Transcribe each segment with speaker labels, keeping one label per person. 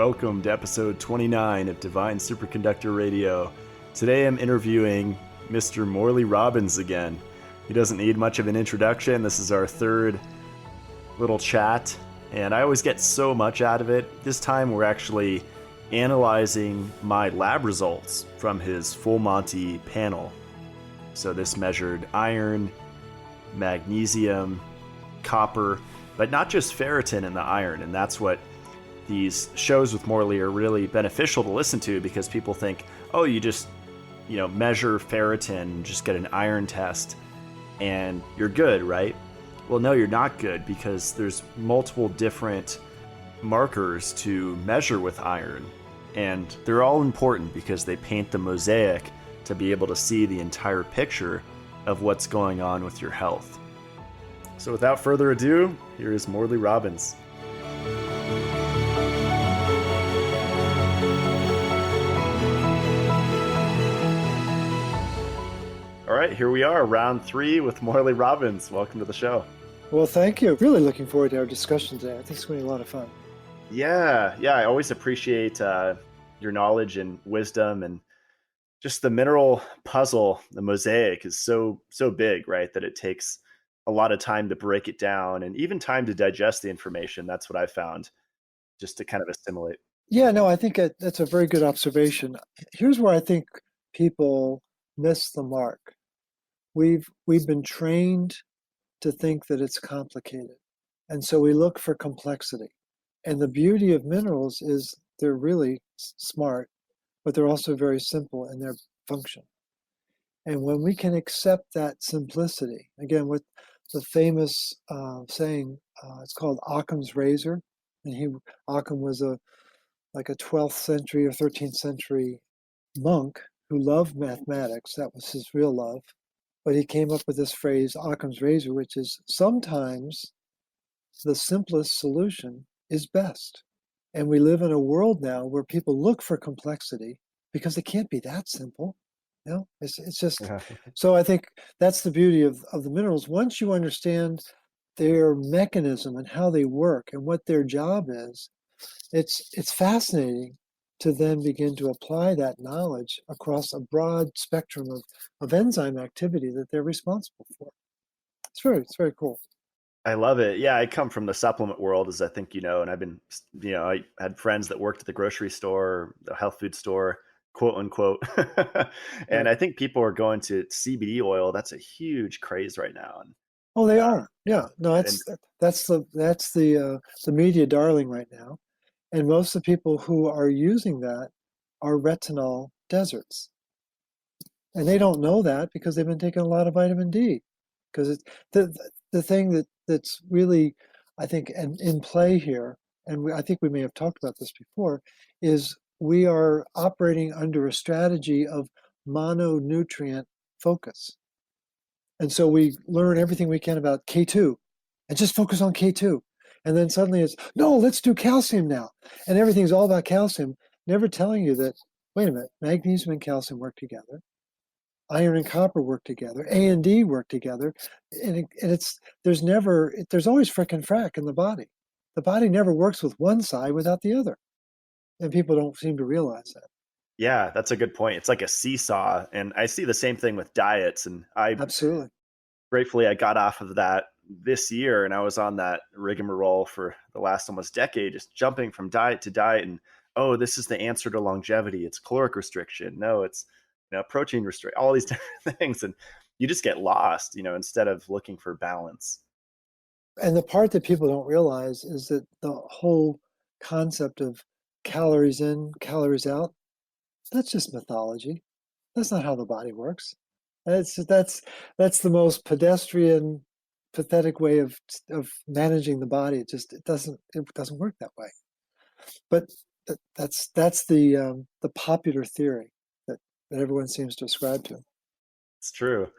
Speaker 1: welcome to episode 29 of Divine Superconductor Radio. Today I'm interviewing Mr. Morley Robbins again. He doesn't need much of an introduction. This is our third little chat, and I always get so much out of it. This time we're actually analyzing my lab results from his full Monty panel. So this measured iron, magnesium, copper, but not just ferritin in the iron, and that's what these shows with Morley are really beneficial to listen to, because people think, oh, you just, measure ferritin, just get an iron test, and you're good, right? Well, no, you're not good, because there's multiple different markers to measure with iron, and they're all important because they paint the mosaic to be able to see the entire picture of what's going on with your health. So without further ado, here is Morley Robbins. All right, here we are, round 3 with Morley Robbins. Welcome to the show.
Speaker 2: Well, thank you. Really looking forward to our discussion today. I think it's going to be a lot of fun.
Speaker 1: Yeah, I always appreciate your knowledge and wisdom, and just the mineral puzzle, the mosaic is so big, right? That it takes a lot of time to break it down, and even time to digest the information. That's what I found, just to kind of assimilate.
Speaker 2: Yeah, no, I think that's a very good observation. Here's where I think people miss the mark. We've been trained to think that it's complicated, and so we look for complexity. And the beauty of minerals is they're really smart, but they're also very simple in their function. And when we can accept that simplicity, again, with the famous saying, it's called Occam's razor, and Occam was like a 12th century or 13th century monk who loved mathematics. That was his real love. But he came up with this phrase, Occam's razor, which is sometimes the simplest solution is best. And we live in a world now where people look for complexity because it can't be that simple. It's just, so I think that's the beauty of the minerals. Once you understand their mechanism and how they work and what their job is, it's fascinating to then begin to apply that knowledge across a broad spectrum of enzyme activity that they're responsible for. It's very cool.
Speaker 1: I love it. Yeah, I come from the supplement world, as I think you know, and I've been, I had friends that worked at the grocery store, the health food store, quote unquote. And I think people are going to CBD oil. That's a huge craze right now.
Speaker 2: Oh, they are. Yeah. No, that's the media darling right now. And most of the people who are using that are retinol deserts. And they don't know that because they've been taking a lot of vitamin D. Because it's the thing that's really, I think, in play here, and I think we may have talked about this before, is we are operating under a strategy of mononutrient focus. And so we learn everything we can about K2 and just focus on K2. And then suddenly it's, no, let's do calcium now. And everything's all about calcium, never telling you that, wait a minute, magnesium and calcium work together. Iron and copper work together. A and D work together. And there's always frick and frack in the body. The body never works with one side without the other. And people don't seem to realize that.
Speaker 1: Yeah, that's a good point. It's like a seesaw. And I see the same thing with diets. And
Speaker 2: Absolutely.
Speaker 1: Gratefully, I got off of that this year, and I was on that rigmarole for the last almost decade, just jumping from diet to diet. And, oh, this is the answer to longevity. It's caloric restriction. No, it's protein restriction, all these different things. And you just get lost, instead of looking for balance.
Speaker 2: And the part that people don't realize is that the whole concept of calories in, calories out, that's just mythology. That's not how the body works. That's the most pedestrian, pathetic way of managing the body. It doesn't work that way. But that's the popular theory that everyone seems to ascribe to.
Speaker 1: It's true.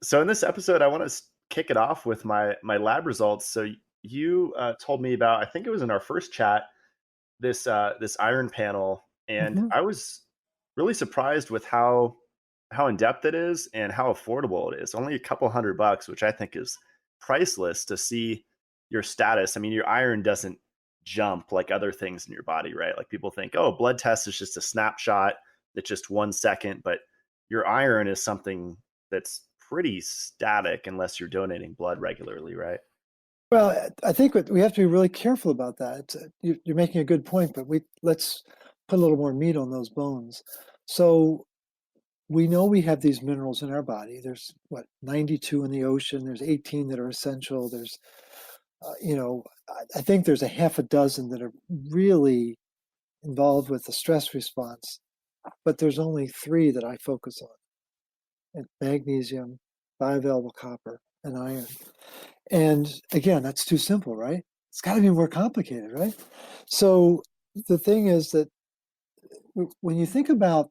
Speaker 1: So in this episode, I want to kick it off with my lab results. So you told me about, I think it was in our first chat, this iron panel, and I was really surprised with how in depth it is and how affordable it is. Only a couple $100, which I think is priceless to see your status. I mean, your iron doesn't jump like other things in your body, right? Like people think, oh, blood test is just a snapshot that's just 1 second, but your iron is something that's pretty static unless you're donating blood regularly, right?
Speaker 2: Well, I think we have to be really careful about that. You're making a good point, but let's put a little more meat on those bones. So we know we have these minerals in our body. There's what, 92 in the ocean. There's 18 that are essential. There's, I think there's a half a dozen that are really involved with the stress response, but there's only three that I focus on: and magnesium, bioavailable copper, and iron. And again, that's too simple, right? It's got to be more complicated, right? So the thing is that when you think about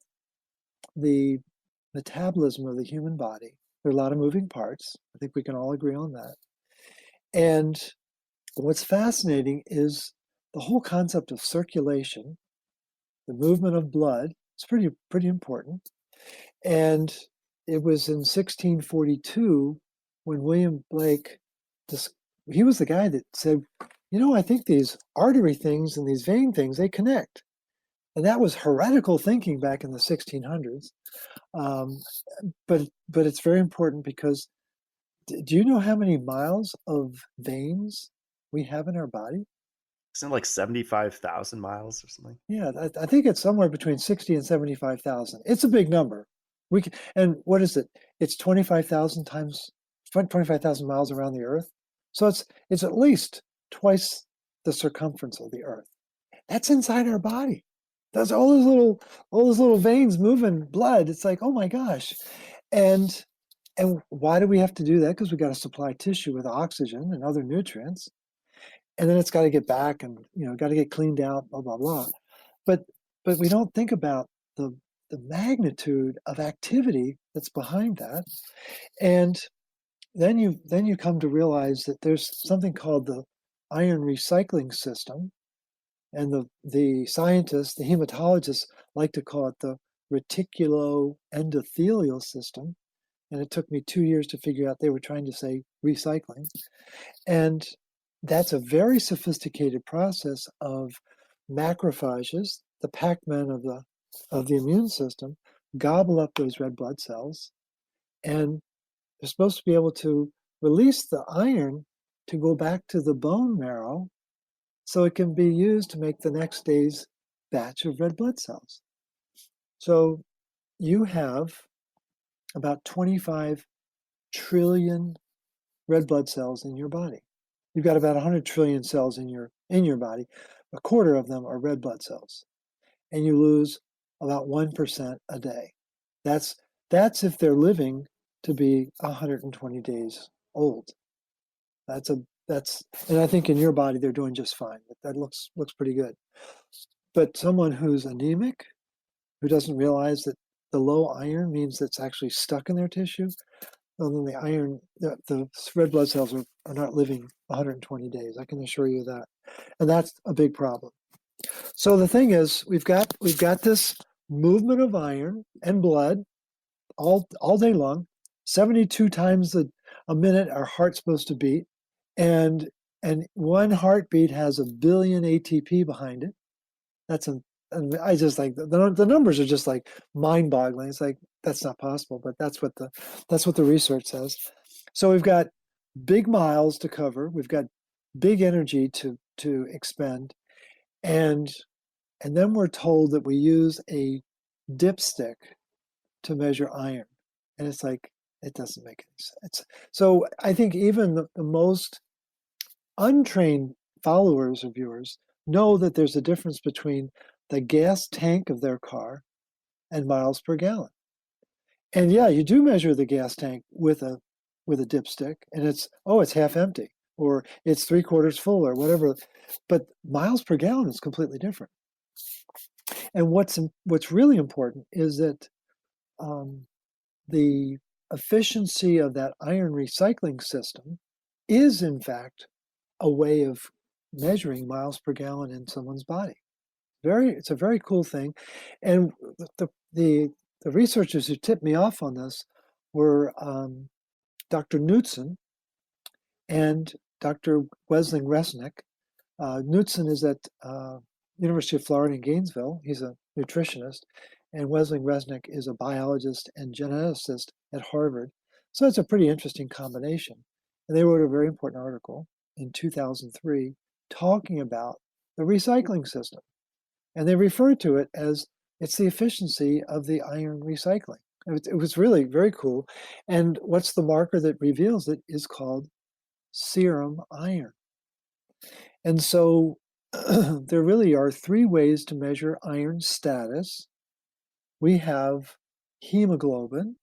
Speaker 2: the metabolism of the human body, there are a lot of moving parts. I think we can all agree on that. And what's fascinating is the whole concept of circulation, the movement of blood. It's pretty important. And it was in 1642 when William Blake, he was the guy that said, I think these artery things and these vein things, they connect. And that was heretical thinking back in the 1600s. But it's very important because do you know how many miles of veins we have in our body?
Speaker 1: Isn't it like 75,000 miles or something?
Speaker 2: Yeah, I think it's somewhere between 60 and 75,000. It's a big number. And what is it? It's 25,000 times 25,000 miles around the Earth. So it's at least twice the circumference of the Earth. That's inside our body. That's all those little veins moving blood. It's like, oh my gosh. And why do we have to do that? Because we got to supply tissue with oxygen and other nutrients. And then it's got to get back and got to get cleaned out, blah, blah, blah. But we don't think about the magnitude of activity that's behind that. And then you come to realize that there's something called the iron recycling system. And the scientists, the hematologists, like to call it the reticuloendothelial system. And it took me 2 years to figure out they were trying to say recycling. And that's a very sophisticated process of macrophages, the Pac-Man of the immune system, gobble up those red blood cells, and they're supposed to be able to release the iron to go back to the bone marrow so it can be used to make the next day's batch of red blood cells. So you have about 25 trillion red blood cells in your body. You've got about 100 trillion cells in your body. A quarter of them are red blood cells. And you lose about 1% a day. That's if they're living to be 120 days old. And I think in your body they're doing just fine. That looks pretty good. But someone who's anemic, who doesn't realize that the low iron means that's actually stuck in their tissue, well, then the red blood cells are not living 120 days. I can assure you that. And that's a big problem. So the thing is, we've got this movement of iron and blood all day long, 72 times a minute our heart's supposed to beat. And one heartbeat has 1 billion ATP behind it. And I just like the numbers are just like mind-boggling. It's like that's not possible, but that's what the research says. So we've got big miles to cover. We've got big energy to expend, and then we're told that we use a dipstick to measure iron, and it's like it doesn't make any sense. So I think even the most untrained followers of yours know that there's a difference between the gas tank of their car and miles per gallon. And yeah, you do measure the gas tank with a dipstick, and it's half empty, or it's 3/4 full, or whatever. But miles per gallon is completely different. And what's really important is that the efficiency of that iron recycling system is, in fact, a way of measuring miles per gallon in someone's body. It's a very cool thing. And the researchers who tipped me off on this were Dr. Knudsen and Dr. Wesling Resnick. Knudsen is at University of Florida in Gainesville. He's a nutritionist. And Wesling Resnick is a biologist and geneticist at Harvard. So it's a pretty interesting combination. And they wrote a very important article in 2003 talking about the recycling system. And they refer to it as it's the efficiency of the iron recycling. It was really very cool. And what's the marker that reveals it is called serum iron. And so there really are three ways to measure iron status. We have hemoglobin,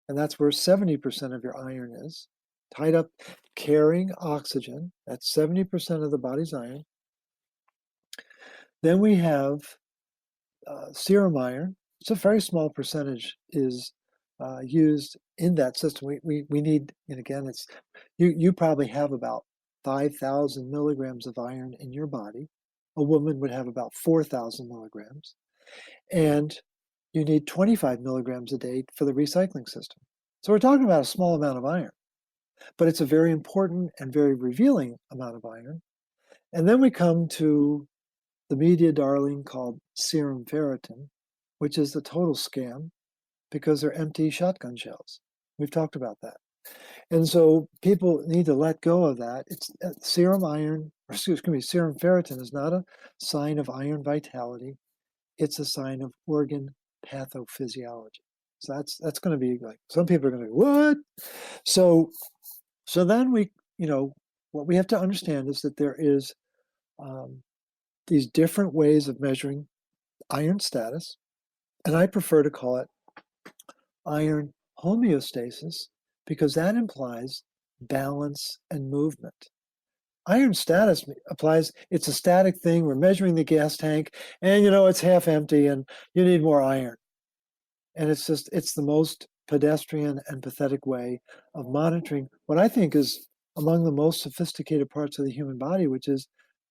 Speaker 2: and that's where 70% of your iron is, tied up carrying oxygen. That's 70% of the body's iron. Then we have serum iron. It's a very small percentage is used in that system. We need, and again, it's you probably have about 5,000 milligrams of iron in your body. A woman would have about 4,000 milligrams. And you need 25 milligrams a day for the recycling system. So we're talking about a small amount of iron, but it's a very important and very revealing amount of iron. And then we come to the media darling called serum ferritin, which is the total scam because they're empty shotgun shells. We've talked about that. And so people need to let go of that. It's serum iron, or excuse me, serum ferritin is not a sign of iron vitality. It's a sign of organ pathophysiology. So that's going to be like, some people are going to go, what? So then what we have to understand is that there is these different ways of measuring iron status, and I prefer to call it iron homeostasis because that implies balance and movement. Iron status applies, it's a static thing. We're measuring the gas tank and it's half empty and you need more iron. And it's the most pedestrian and pathetic way of monitoring what I think is among the most sophisticated parts of the human body, which is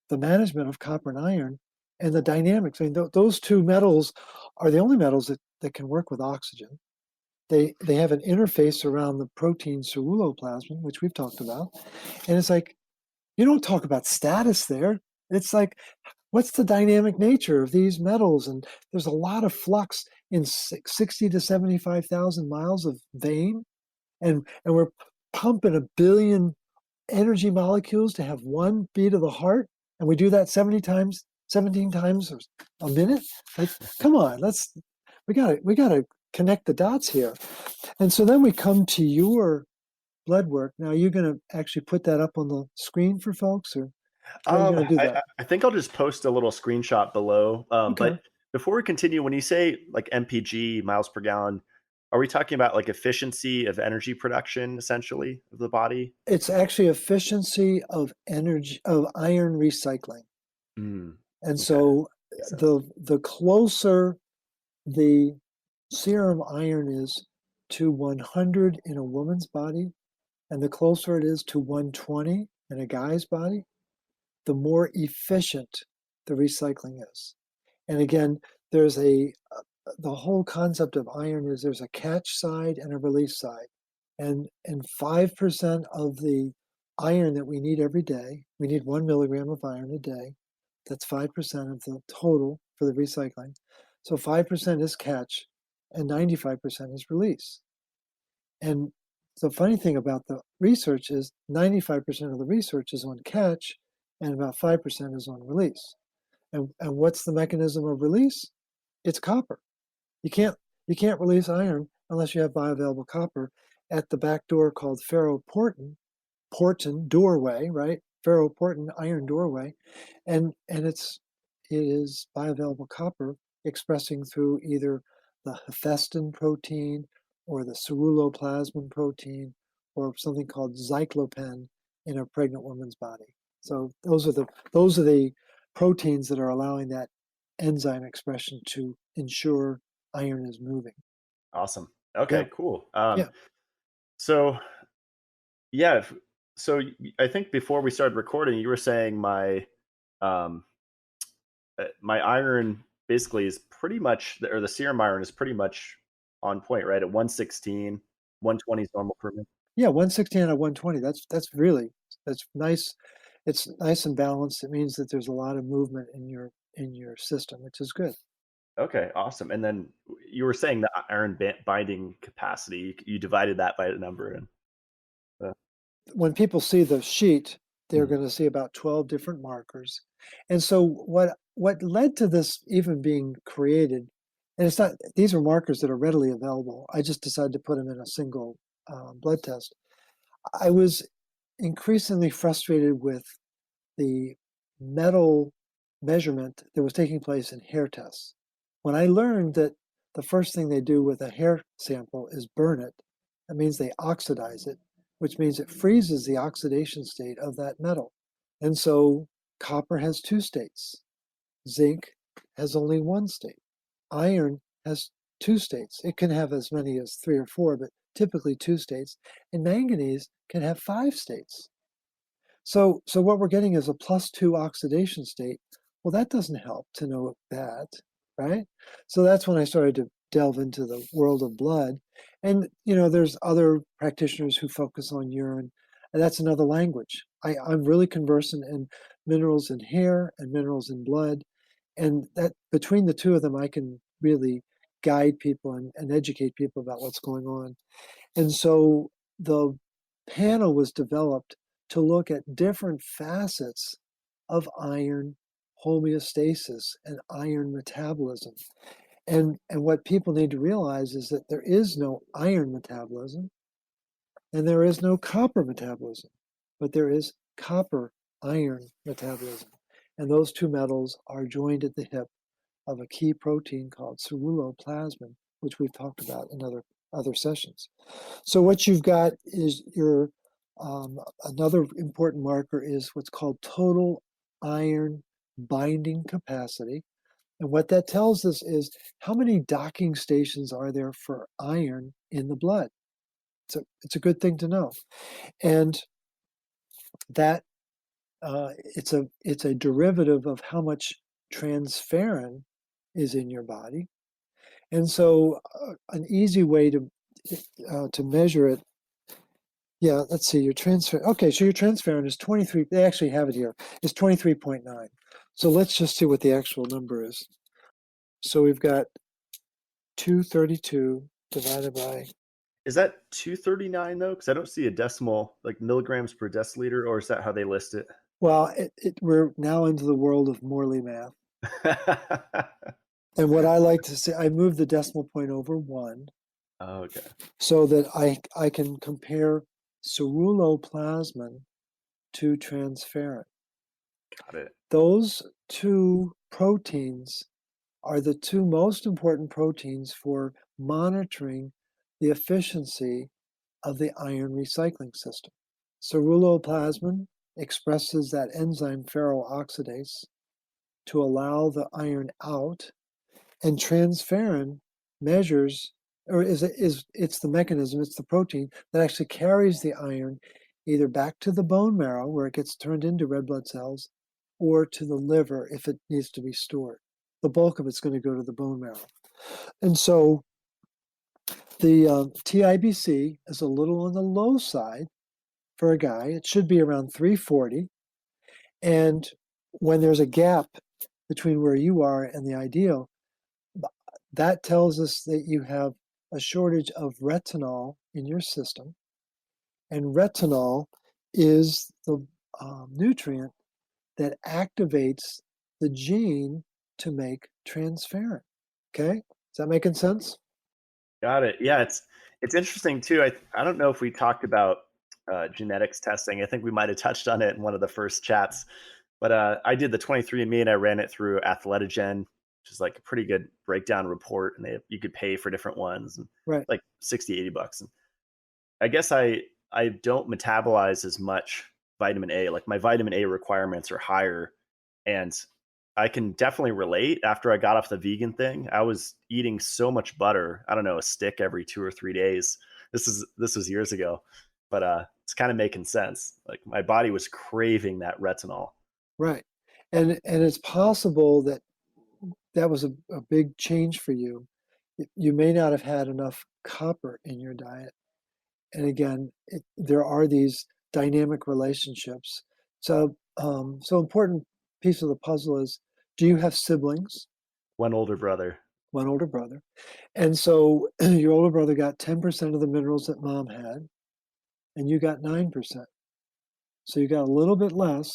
Speaker 2: the management of copper and iron and the dynamics. I mean, those two metals are the only metals that can work with oxygen. They have an interface around the protein ceruloplasmin, which we've talked about. And it's like, you don't talk about status there. It's like, what's the dynamic nature of these metals? And there's a lot of flux in 60 to 75,000 miles of vein. And we're pumping 1 billion energy molecules to have one beat of the heart. And we do that 17 times a minute. Like, come on, we gotta connect the dots here. And so then we come to your blood work. Now you're going to actually put that up on the screen for folks, or how are you going to do that?
Speaker 1: I think I'll just post a little screenshot below.
Speaker 2: Okay.
Speaker 1: But before we continue, when you say like MPG, miles per gallon, are we talking about like efficiency of energy production, essentially, of the body?
Speaker 2: It's actually efficiency of energy of iron recycling.
Speaker 1: Mm,
Speaker 2: And
Speaker 1: okay.
Speaker 2: so the closer the serum iron is to 100 in a woman's body, and the closer it is to 120 in a guy's body, the more efficient the recycling is. And again, there's the whole concept of iron is there's a catch side and a release side. And 5% of the iron that we need every day, we need 1 milligram of iron a day. That's 5% of the total for the recycling. So 5% is catch and 95% is release. And the funny thing about the research is 95% of the research is on catch and about 5% is on release. And what's the mechanism of release? It's copper. You can't release iron unless you have bioavailable copper at the back door called ferroportin, doorway, right? Ferroportin iron doorway, and it is bioavailable copper expressing through either the hephaestin protein or the ceruloplasmin protein or something called cyclopen in a pregnant woman's body. So those are the proteins that are allowing that enzyme expression to ensure iron is moving.
Speaker 1: Awesome. Okay,
Speaker 2: Yeah.
Speaker 1: cool.
Speaker 2: Yeah.
Speaker 1: So yeah, so I think before we started recording, you were saying um, my iron basically is pretty much, or the serum iron is pretty much on point, right? At 116, 120 is normal for me.
Speaker 2: Yeah, 116 out of 120. That's nice. it's nice and balanced. It means that there's a lot of movement in your system, which is good.
Speaker 1: Okay, awesome. And then you were saying the iron binding capacity. You divided that by a number, and uh,
Speaker 2: When people see the sheet, they're
Speaker 1: mhm.
Speaker 2: going to see about 12 different markers. And so what led to this even being created, and it's not, these are markers that are readily available. I just decided to put them in a single blood test. I was increasingly frustrated with the metal measurement that was taking place in hair tests. When I learned that the first thing they do with a hair sample is burn it, that means they oxidize it, which means it freezes the oxidation state of that metal. And so copper has two states, zinc has only one state, iron has two states. It can have as many as three or four, but typically two states, and manganese can have five states. So what we're getting is a +2 oxidation state. Well, that doesn't help to know that, right? So that's when I started to delve into the world of blood. And, there's other practitioners who focus on urine, and that's another language. I'm really conversant in minerals in hair and minerals in blood. And that between the two of them, I can really guide people and educate people about what's going on. And so the panel was developed to look at different facets of iron homeostasis and iron metabolism. And what people need to realize is that there is no iron metabolism and there is no copper metabolism, but there is copper iron metabolism. And those two metals are joined at the hip of a key protein called ceruloplasmin, which we've talked about in other sessions. So what you've got is your another important marker is what's called total iron binding capacity. And what that tells us is how many docking stations are there for iron in the blood. It's a good thing to know. And that it's a derivative of how much transferrin is in your body. And so an easy way to measure it, yeah, let's see, your transfer. Okay, so your transferrin is 23. They actually have it here. It's 23.9. So let's just see what the actual number is. So we've got 232 divided by.
Speaker 1: Is that 239 though? Because I don't see a decimal, like milligrams per deciliter, or is that how they list it?
Speaker 2: Well, we're now into the world of Morley math. And what I like to say, I move the decimal point over one
Speaker 1: Okay,
Speaker 2: so that I can compare ceruloplasmin to transferrin.
Speaker 1: got it.
Speaker 2: Those two proteins are the two most important proteins for monitoring the efficiency of the iron recycling system. Ceruloplasmin expresses that enzyme ferroxidase to allow the iron out, and transferrin measures, or it's the mechanism, it's the protein that actually carries the iron either back to the bone marrow where it gets turned into red blood cells or to the liver if it needs to be stored. The bulk of it's going to go to the bone marrow. And so the TIBC is a little on the low side for a guy. It should be around 340. And when there's a gap between where you are and the ideal, that tells us that you have a shortage of retinol in your system. And retinol is the nutrient that activates the gene to make transferrin. Okay? Is that making sense?
Speaker 1: Got it. Yeah, it's interesting too. I don't know if we talked about genetics testing. I think we might have touched on it in one of the first chats. But I did the 23andMe and I ran it through Athletigen, which is like a pretty good breakdown report, and you could pay for different ones, and
Speaker 2: Right.
Speaker 1: like 60, $80. And I guess I don't metabolize as much vitamin A. Like my vitamin A requirements are higher, and I can definitely relate. After I got off the vegan thing, I was eating so much butter. I don't know, a stick every 2 or 3 days. This was years ago, but it's kind of making sense. Like my body was craving that retinol.
Speaker 2: Right. And it's possible that that was a big change for you. You may not have had enough copper in your diet. And again, there are these dynamic relationships. So So important piece of the puzzle is, do you have siblings?
Speaker 1: One older brother.
Speaker 2: One older brother. And so your older brother got 10% of the minerals that mom had, and you got 9%. So you got a little bit less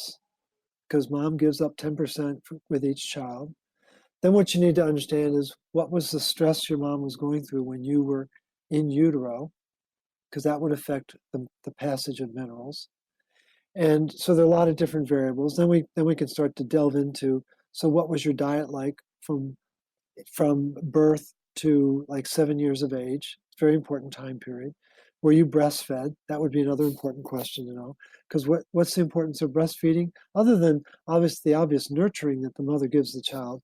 Speaker 2: because mom gives up 10% with each child. Then what you need to understand is, what was the stress your mom was going through when you were in utero, because that would affect the passage of minerals. And so there are a lot of different variables. Then we can start to delve into, so what was your diet like from birth to like 7 years of age? Very important time period. Were you breastfed? That would be another important question to know. Because what's the importance of breastfeeding? Other than the obvious nurturing that the mother gives the child,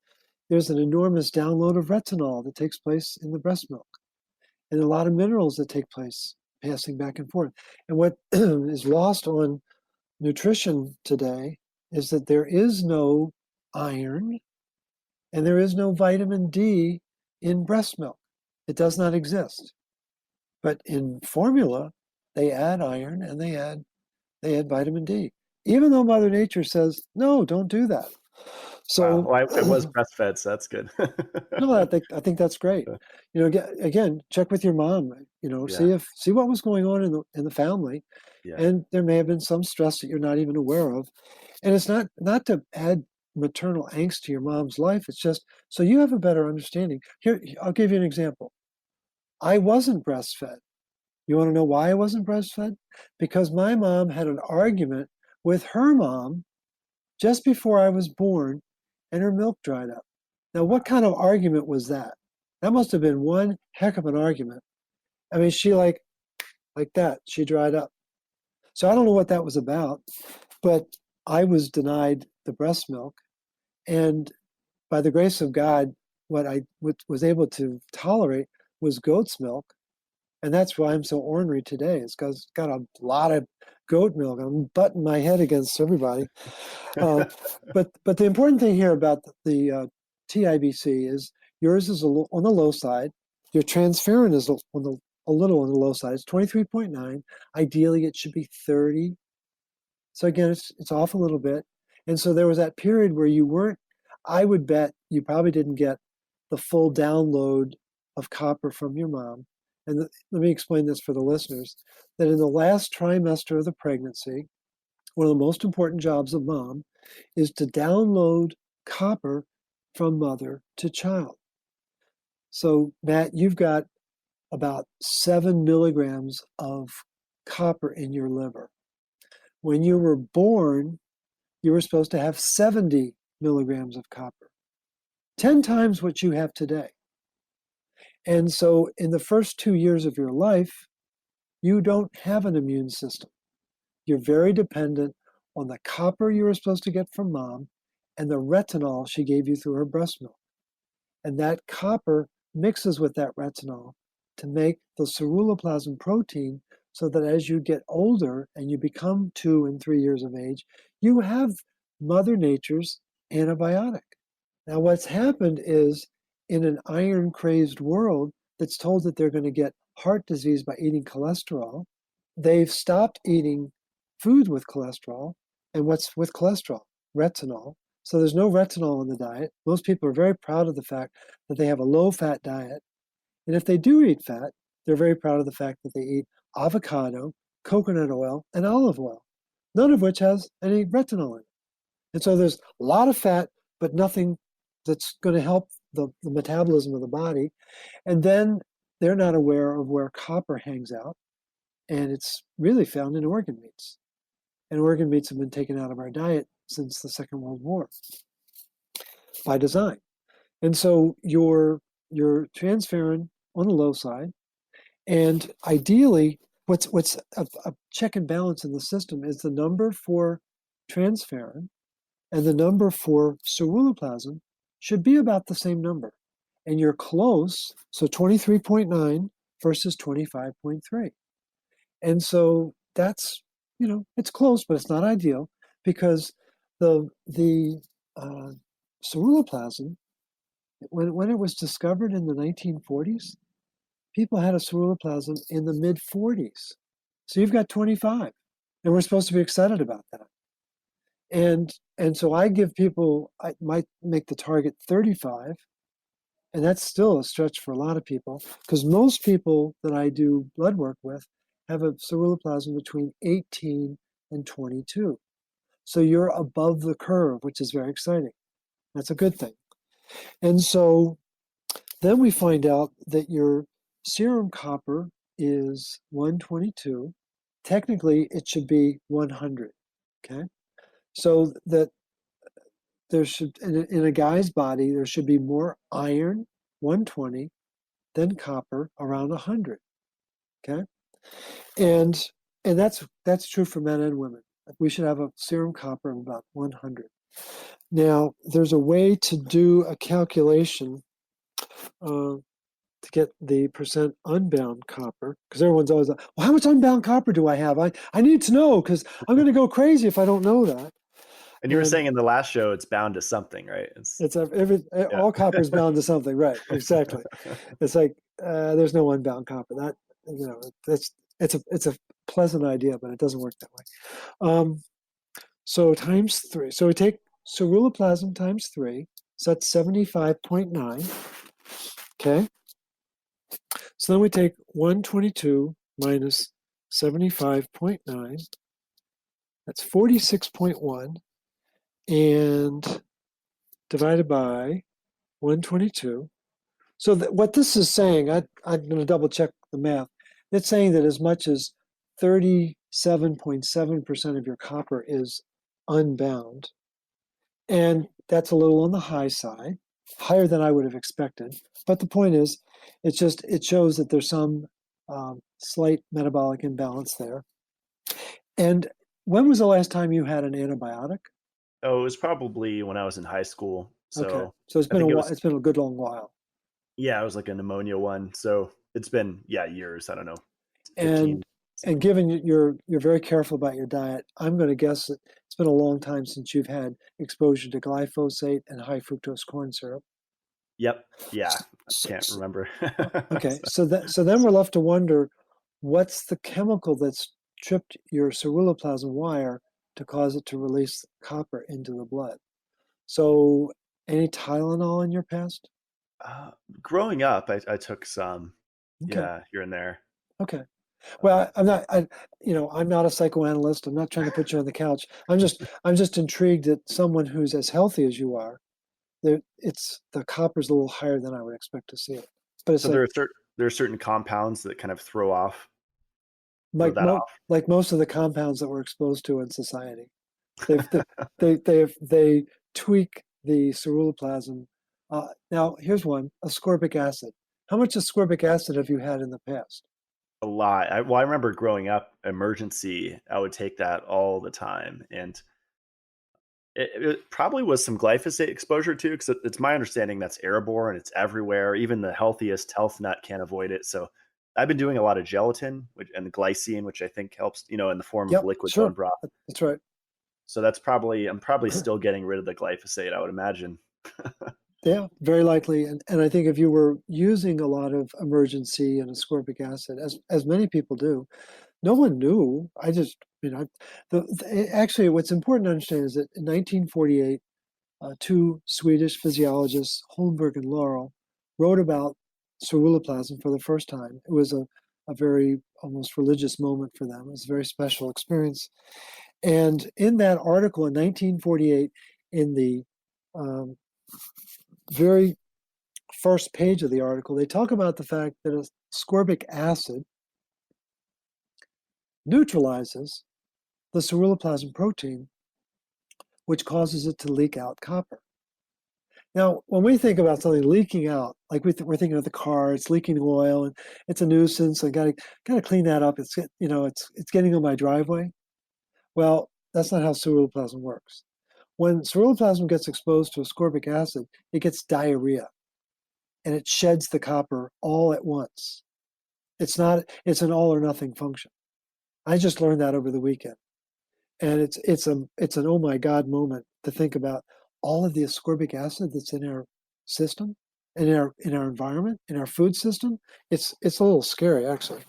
Speaker 2: there's an enormous download of retinol that takes place in the breast milk, and a lot of minerals that take place passing back and forth. And what is lost on nutrition today is that there is no iron and there is no vitamin D in breast milk. It does not exist. But in formula, they add iron and they add vitamin D, even though Mother Nature says, no, don't do that.
Speaker 1: Wow.
Speaker 2: So
Speaker 1: Well, it was breastfed, so that's good.
Speaker 2: no, I think that's great. Again, check with your mom.
Speaker 1: Yeah.
Speaker 2: See what was going on in the family,
Speaker 1: Yeah.
Speaker 2: and there may have been some stress that you're not even aware of. And it's not to add maternal angst to your mom's life. It's just so you have a better understanding. Here, I'll give you an example. I wasn't breastfed. You want to know why I wasn't breastfed? Because my mom had an argument with her mom just before I was born, and her milk dried up. Now, what kind of argument was that? That must have been one heck of an argument. I mean, she like that, she dried up. So I don't know what that was about, but I was denied the breast milk. And by the grace of God, what I was able to tolerate was goat's milk. And that's why I'm so ornery today. It's because it's got a lot of goat milk. I'm butting my head against everybody. But the important thing here about the TIBC is yours is on the low side. Your transferrin is a little on the low side. It's 23.9. Ideally, it should be 30. So again, it's off a little bit. And so there was that period where you weren't. I would bet you probably didn't get the full download of copper from your mom. And let me explain this for the listeners, that in the last trimester of the pregnancy, one of the most important jobs of mom is to download copper from mother to child. So, Matt, you've got about 7 milligrams of copper in your liver. When you were born, you were supposed to have 70 milligrams of copper, 10 times what you have today. And so, in the first 2 years of your life, you don't have an immune system. You're very dependent on the copper you were supposed to get from mom and the retinol she gave you through her breast milk. And that copper mixes with that retinol to make the ceruloplasmin protein, so that as you get older and you become 2 and 3 years of age, you have Mother Nature's antibiotic. Now, what's happened is, in an iron-crazed world that's told that they're going to get heart disease by eating cholesterol, they've stopped eating food with cholesterol. And what's with cholesterol? Retinol. So there's no retinol in the diet. Most people are very proud of the fact that they have a low-fat diet. And if they do eat fat, they're very proud of the fact that they eat avocado, coconut oil, and olive oil, none of which has any retinol in it. And so there's a lot of fat, but nothing that's going to help the metabolism of the body. And then they're not aware of where copper hangs out. And it's really found in organ meats. And organ meats have been taken out of our diet since the Second World War by design. And so your transferrin on the low side, and ideally, what's a check and balance in the system is the number for transferrin and the number for ceruloplasmin should be about the same number. And you're close, so 23.9 versus 25.3. And so that's, it's close, but it's not ideal, because the ceruloplasmin, when it was discovered in the 1940s, people had a ceruloplasmin in the mid 40s. So you've got 25, and we're supposed to be excited about that. And so I give people, I might make the target 35, and that's still a stretch for a lot of people, because most people that I do blood work with have a ceruloplasmin between 18 and 22. So you're above the curve, which is very exciting. That's a good thing. And so then we find out that your serum copper is 122. Technically, it should be 100. Okay. So that there should, in a guy's body, there should be more iron, 120, than copper, around 100. Okay. And that's true for men and women. We should have a serum copper of about 100. Now, there's a way to do a calculation to get the percent unbound copper, because everyone's always like, well, how much unbound copper do I have? I need to know, because I'm going to go crazy if I don't know that.
Speaker 1: And you were saying in the last show, it's bound to something, right?
Speaker 2: All copper is bound to something, right? Exactly. It's like there's no unbound copper. That it's a pleasant idea, but it doesn't work that way. So times 3. So we take ceruloplasmin times 3. So that's 75.9. Okay. So then we take 122 minus 75.9. That's 46.1. And divided by 122. So what this is saying, I'm going to double check the math. It's saying that as much as 37.7% of your copper is unbound. And that's a little on the high side, higher than I would have expected. But the point is, it shows that there's some slight metabolic imbalance there. And when was the last time you had an antibiotic?
Speaker 1: Oh, it was probably when I was in high school. So
Speaker 2: okay, so it's been a while. It's been a good long while.
Speaker 1: Yeah, it was like a pneumonia one. So it's been years. I don't know, 15.
Speaker 2: And given you're very careful about your diet, I'm going to guess that it's been a long time since you've had exposure to glyphosate and high fructose corn syrup.
Speaker 1: Yep. Yeah. I can't remember.
Speaker 2: Okay. So then we're left to wonder, what's the chemical that's tripped your ceruloplasmin wire to cause it to release copper into the blood? So any Tylenol in your past?
Speaker 1: Growing up, I took some.
Speaker 2: Okay.
Speaker 1: Yeah, here and there.
Speaker 2: Okay. Well, I'm not a psychoanalyst. I'm not trying to put you on the couch. I'm just intrigued that someone who's as healthy as you are, the copper's a little higher than I would expect to see it. But it's
Speaker 1: so there are certain compounds that kind of throw
Speaker 2: like most of the compounds that we're exposed to in society. They tweak the ceruloplasmin. Now here's one: ascorbic acid. How much ascorbic acid have you had in the past?
Speaker 1: A lot. I remember growing up, emergency, I would take that all the time. And it probably was some glyphosate exposure too, because it's my understanding that's airborne. It's everywhere. Even the healthiest health nut can't avoid it. So I've been doing a lot of gelatin and glycine, which I think helps, in the form of liquid bone broth.
Speaker 2: That's right.
Speaker 1: So I'm probably still getting rid of the glyphosate, I would imagine.
Speaker 2: Yeah, very likely. And I think if you were using a lot of emergency and ascorbic acid, as many people do, no one knew. Actually, what's important to understand is that in 1948, two Swedish physiologists, Holmberg and Laurel, wrote about ceruloplasmin for the first time. It was a very almost religious moment for them. It was a very special experience. And in that article in 1948, in the very first page of the article, they talk about the fact that ascorbic acid neutralizes the ceruloplasmin protein, which causes it to leak out copper. Now, when we think about something leaking out, like we're thinking of the car, it's leaking oil, and it's a nuisance. I got to clean that up. It's getting on my driveway. Well, that's not how ceruloplasmin works. When ceruloplasmin gets exposed to ascorbic acid, it gets diarrhea, and it sheds the copper all at once. It's an all or nothing function. I just learned that over the weekend. And it's an oh my God moment to think about all of the ascorbic acid that's in our system, in our environment, in our food system. It's a little scary, actually.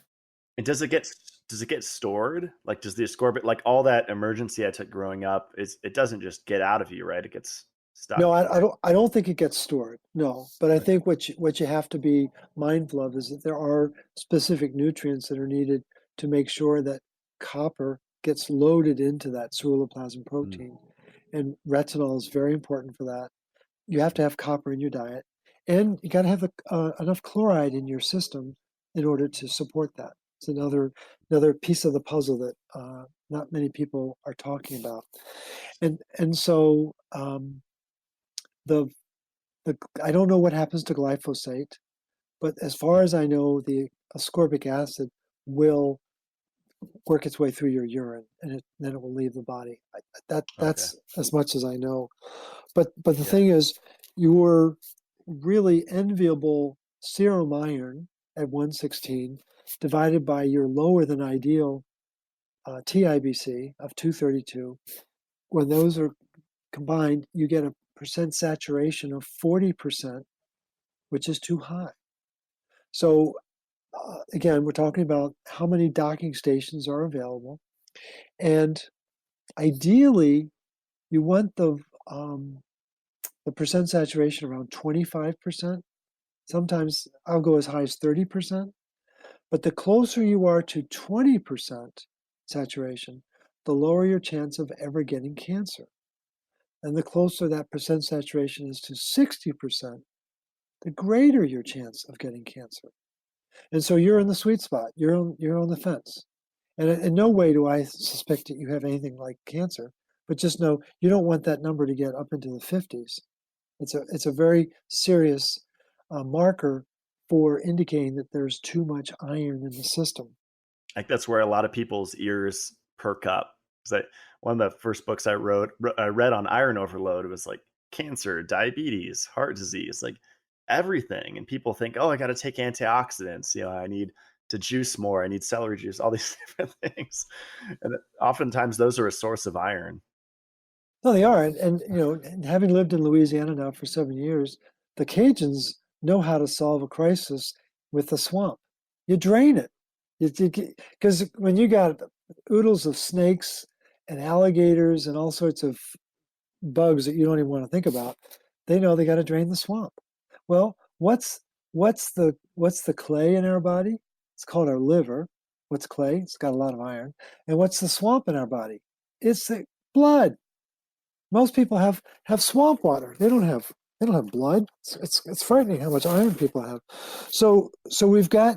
Speaker 1: And does it get does it get stored? Like, does the ascorbate, like all that emergency I took growing up, it doesn't just get out of you, right? It gets
Speaker 2: No,
Speaker 1: stuck.
Speaker 2: I don't think it gets stored. No, but I
Speaker 1: Okay.
Speaker 2: think what you have to be mindful of is that there are specific nutrients that are needed to make sure that copper gets loaded into that ceruloplasmin
Speaker 1: Mm.
Speaker 2: protein, and retinol is very important for that. You have to have copper in your diet, and you got to have enough chloride in your system in order to support that. It's another piece of the puzzle that not many people are talking about, and so the I don't know what happens to glyphosate, but as far as I know, the ascorbic acid will work its way through your urine, and then it will leave the body.
Speaker 1: Okay.
Speaker 2: That's as much as I know. But the
Speaker 1: Yeah.
Speaker 2: thing is, your really enviable serum iron at 116 divided by your lower than ideal TIBC of 232, when those are combined, you get a percent saturation of 40%, which is too high. So again, we're talking about how many docking stations are available, and ideally, you want the percent saturation around 25%. Sometimes I'll go as high as 30%. But the closer you are to 20% saturation, the lower your chance of ever getting cancer. And the closer that percent saturation is to 60%, the greater your chance of getting cancer. And so you're in the sweet spot. You're on the fence. And in no way do I suspect that you have anything like cancer, but just know you don't want that number to get up into the 50s. It's a very serious marker for indicating that there's too much iron in the system.
Speaker 1: Like that's where a lot of people's ears perk up. Because one of the first books I read on iron overload, it was like cancer, diabetes, heart disease, like everything. And people think, oh, I got to take antioxidants. I need to juice more. I need celery juice, all these different things. And oftentimes those are a source of iron.
Speaker 2: No, they are, and having lived in Louisiana now for 7 years, the Cajuns know how to solve a crisis with the swamp. You drain it, because when you got oodles of snakes and alligators and all sorts of bugs that you don't even want to think about, they know they got to drain the swamp. Well, what's the clay in our body? It's called our liver. What's clay? It's got a lot of iron. And what's the swamp in our body? It's the blood. Most people have swamp water. They don't have blood. It's frightening how much iron people have. So we're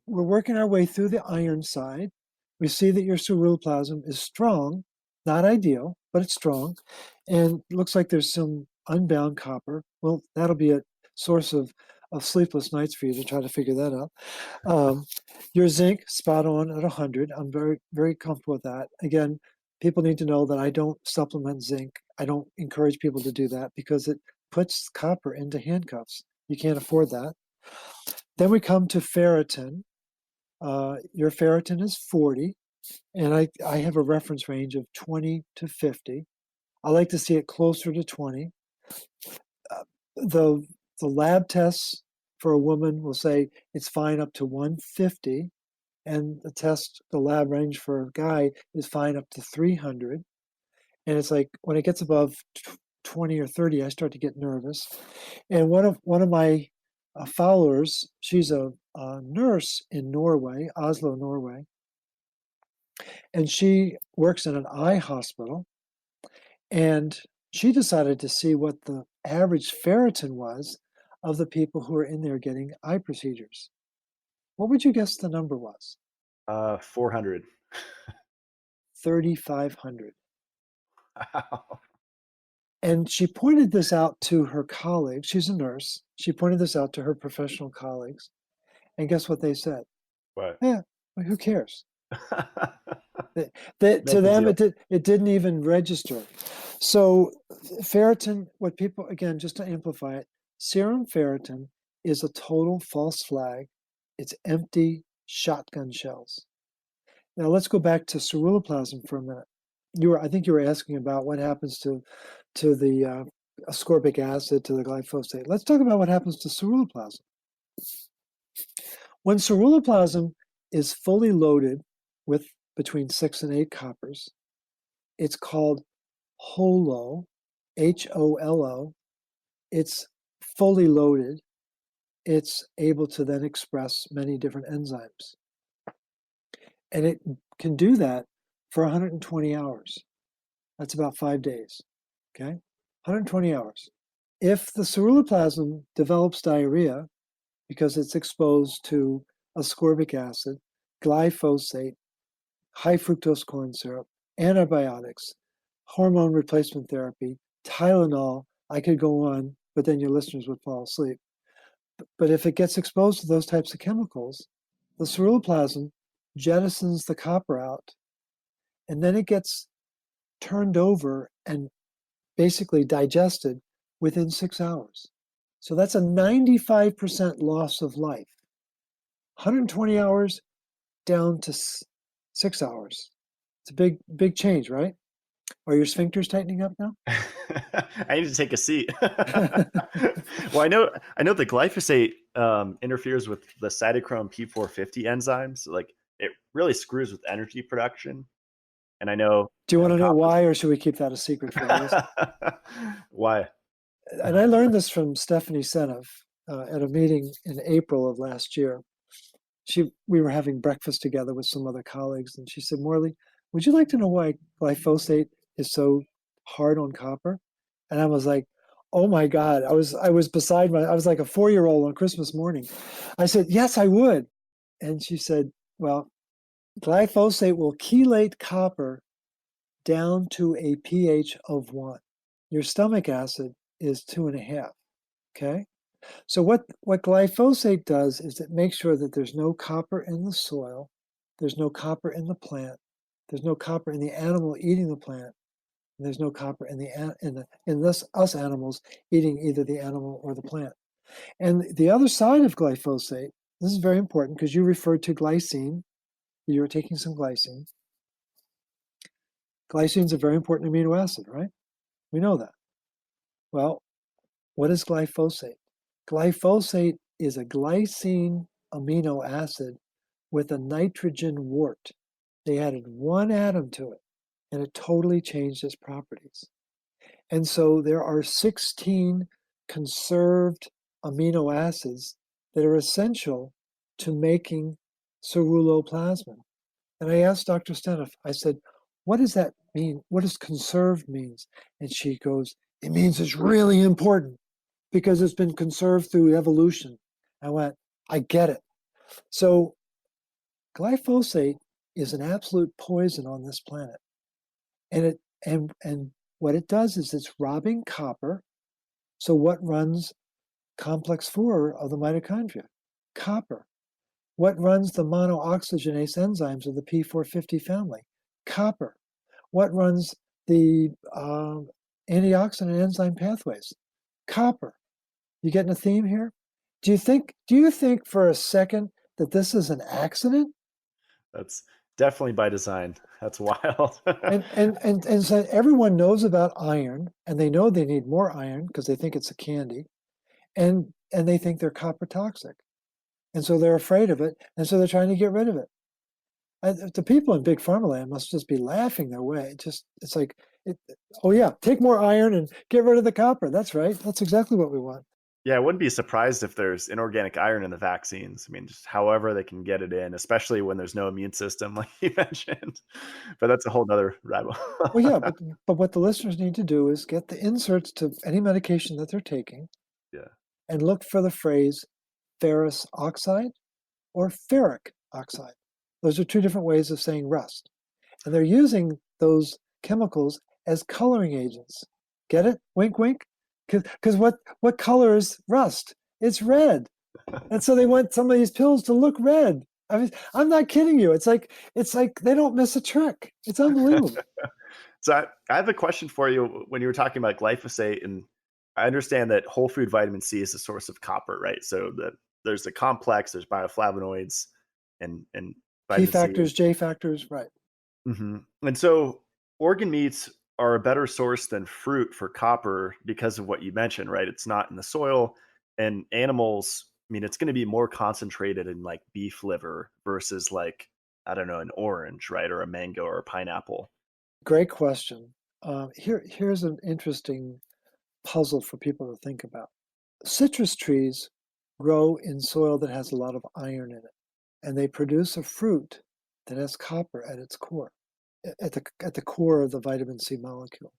Speaker 2: working our way through the iron side. We see that your ceruloplasmin is strong, not ideal, but it's strong, and it looks like there's some unbound copper. Well, that'll be a source of sleepless nights for you to try to figure that out. Your zinc, spot on at 100. I'm very, very comfortable with that. Again, people need to know that I don't supplement zinc. I don't encourage people to do that because it puts copper into handcuffs. You can't afford that. Then we come to ferritin. Your ferritin is 40, and I have a reference range of 20 to 50. I like to see it closer to 20. Uh, the the lab tests for a woman will say it's fine up to 150, and the lab range for a guy is fine up to 300. And it's like when it gets above 20 or 30, I start to get nervous. And one of my followers, she's a nurse in Norway, Oslo, Norway, and she works in an eye hospital. And she decided to see what the average ferritin was of the people who were in there getting eye procedures. What would you guess the number was?
Speaker 1: 400.
Speaker 2: 3,500.
Speaker 1: Wow.
Speaker 2: And she pointed this out to her colleagues. She's a nurse. She pointed this out to her professional colleagues. And guess what they said?
Speaker 1: What?
Speaker 2: Yeah, well, who cares? That
Speaker 1: No
Speaker 2: to
Speaker 1: big
Speaker 2: them,
Speaker 1: deal.
Speaker 2: it didn't even register. So ferritin, what people, again, just to amplify it, serum ferritin is a total false flag. It's empty shotgun shells. Now let's go back to ceruloplasmin for a minute. I think you were asking about what happens to the ascorbic acid, to the glyphosate. Let's talk about what happens to ceruloplasmin. When ceruloplasmin is fully loaded with between 6 and 8 coppers. It's called HOLO, HOLO. It's fully loaded. It's able to then express many different enzymes. And it can do that for 120 hours. That's about 5 days, okay? 120 hours. If the ceruloplasmin develops diarrhea because it's exposed to ascorbic acid, glyphosate, high fructose corn syrup, antibiotics, hormone replacement therapy, Tylenol, I could go on, but then your listeners would fall asleep. But if it gets exposed to those types of chemicals, the ceruloplasmin jettisons the copper out, and then it gets turned over and basically digested within 6 hours. So that's a 95% loss of life. 120 hours down to 6 hours. It's a big change, right? Are your sphincters tightening up now?
Speaker 1: I need to take a seat. Well, I know the glyphosate interferes with the cytochrome P450 enzymes. Like it really screws with energy production. And I know.
Speaker 2: Do you want to know why, or should we keep that a secret for the listeners?
Speaker 1: Why?
Speaker 2: And I learned this from Stephanie Senev at a meeting in April of last year. We were having breakfast together with some other colleagues, and she said, "Morley, would you like to know why glyphosate is so hard on copper?" And I was like, "Oh my God!" I was I was like a 4-year-old on Christmas morning. I said, "Yes, I would." And she said, "Well, glyphosate will chelate copper down to a pH of 1. Your stomach acid is 2.5. Okay." So what glyphosate does is it makes sure that there's no copper in the soil, there's no copper in the plant, there's no copper in the animal eating the plant, and there's no copper in us animals eating either the animal or the plant. And the other side of glyphosate, this is very important because you referred to glycine. You were taking some glycine. Glycine is a very important amino acid, right? We know that. Well, what is glyphosate? Glyphosate is a glycine amino acid with a nitrogen wart. They added one atom to it, and it totally changed its properties. And so there are 16 conserved amino acids that are essential to making ceruloplasmin. And I asked Dr. Stenoff, I said, "What does that mean? What does conserved means?" And she goes, "It means it's really important because it's been conserved through evolution." I went, I get it. So glyphosate is an absolute poison on this planet. And what it does is it's robbing copper. So what runs complex 4 of the mitochondria? Copper. What runs the monooxygenase enzymes of the P450 family? Copper. What runs the antioxidant enzyme pathways? Copper. You getting a theme here? Do you think for a second that this is an accident?
Speaker 1: That's definitely by design. That's wild.
Speaker 2: And so everyone knows about iron, and they know they need more iron because they think it's a candy, and they think they're copper toxic, and so they're afraid of it, and so they're trying to get rid of it. The people in big pharma land must just be laughing their way. It's like, oh yeah, take more iron and get rid of the copper. That's right. That's exactly what we want.
Speaker 1: Yeah, I wouldn't be surprised if there's inorganic iron in the vaccines. I mean, just however they can get it in, especially when there's no immune system, like you mentioned. But that's a whole nother rabbit hole.
Speaker 2: Well, yeah, but what the listeners need to do is get the inserts to any medication that they're taking,
Speaker 1: Yeah.
Speaker 2: and look for the phrase ferrous oxide or ferric oxide. Those are two different ways of saying rust. And they're using those chemicals as coloring agents. Get it? Wink, wink. Because what color is rust? It's red. And so they want some of these pills to look red. I mean, I'm not kidding you. It's like they don't miss a trick. It's unbelievable.
Speaker 1: So I have a question for you. When you were talking about glyphosate, and I understand that whole food vitamin C is a source of copper, right? So there's the complex, there's bioflavonoids, and
Speaker 2: P
Speaker 1: vitamin
Speaker 2: factors,
Speaker 1: C.
Speaker 2: J factors, right.
Speaker 1: And so organ meats are a better source than fruit for copper because of what you mentioned, right? It's not in the soil, and animals. I mean, it's going to be more concentrated in like beef liver versus like I don't know, an orange, right? Or a mango or a pineapple?
Speaker 2: Great question. Here's an interesting puzzle for people to think about. Citrus trees grow in soil that has a lot of iron in it, and they produce a fruit that has copper at its core, at the core of the vitamin C molecule.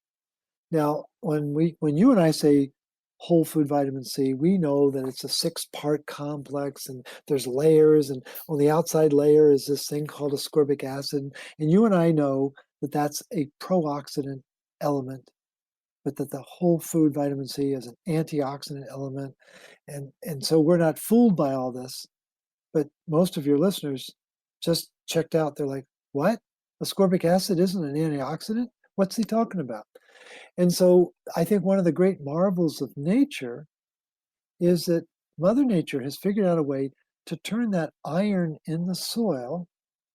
Speaker 2: Now, when you and I say whole food vitamin C, we know that it's a 6-part complex and there's layers, and on the outside layer is this thing called ascorbic acid. And you and I know that that's a pro-oxidant element, but that the whole food vitamin C is an antioxidant element. And so we're not fooled by all this. But most of your listeners just checked out. They're like, what? Ascorbic acid isn't an antioxidant? What's he talking about? And so I think one of the great marvels of nature is that Mother Nature has figured out a way to turn that iron in the soil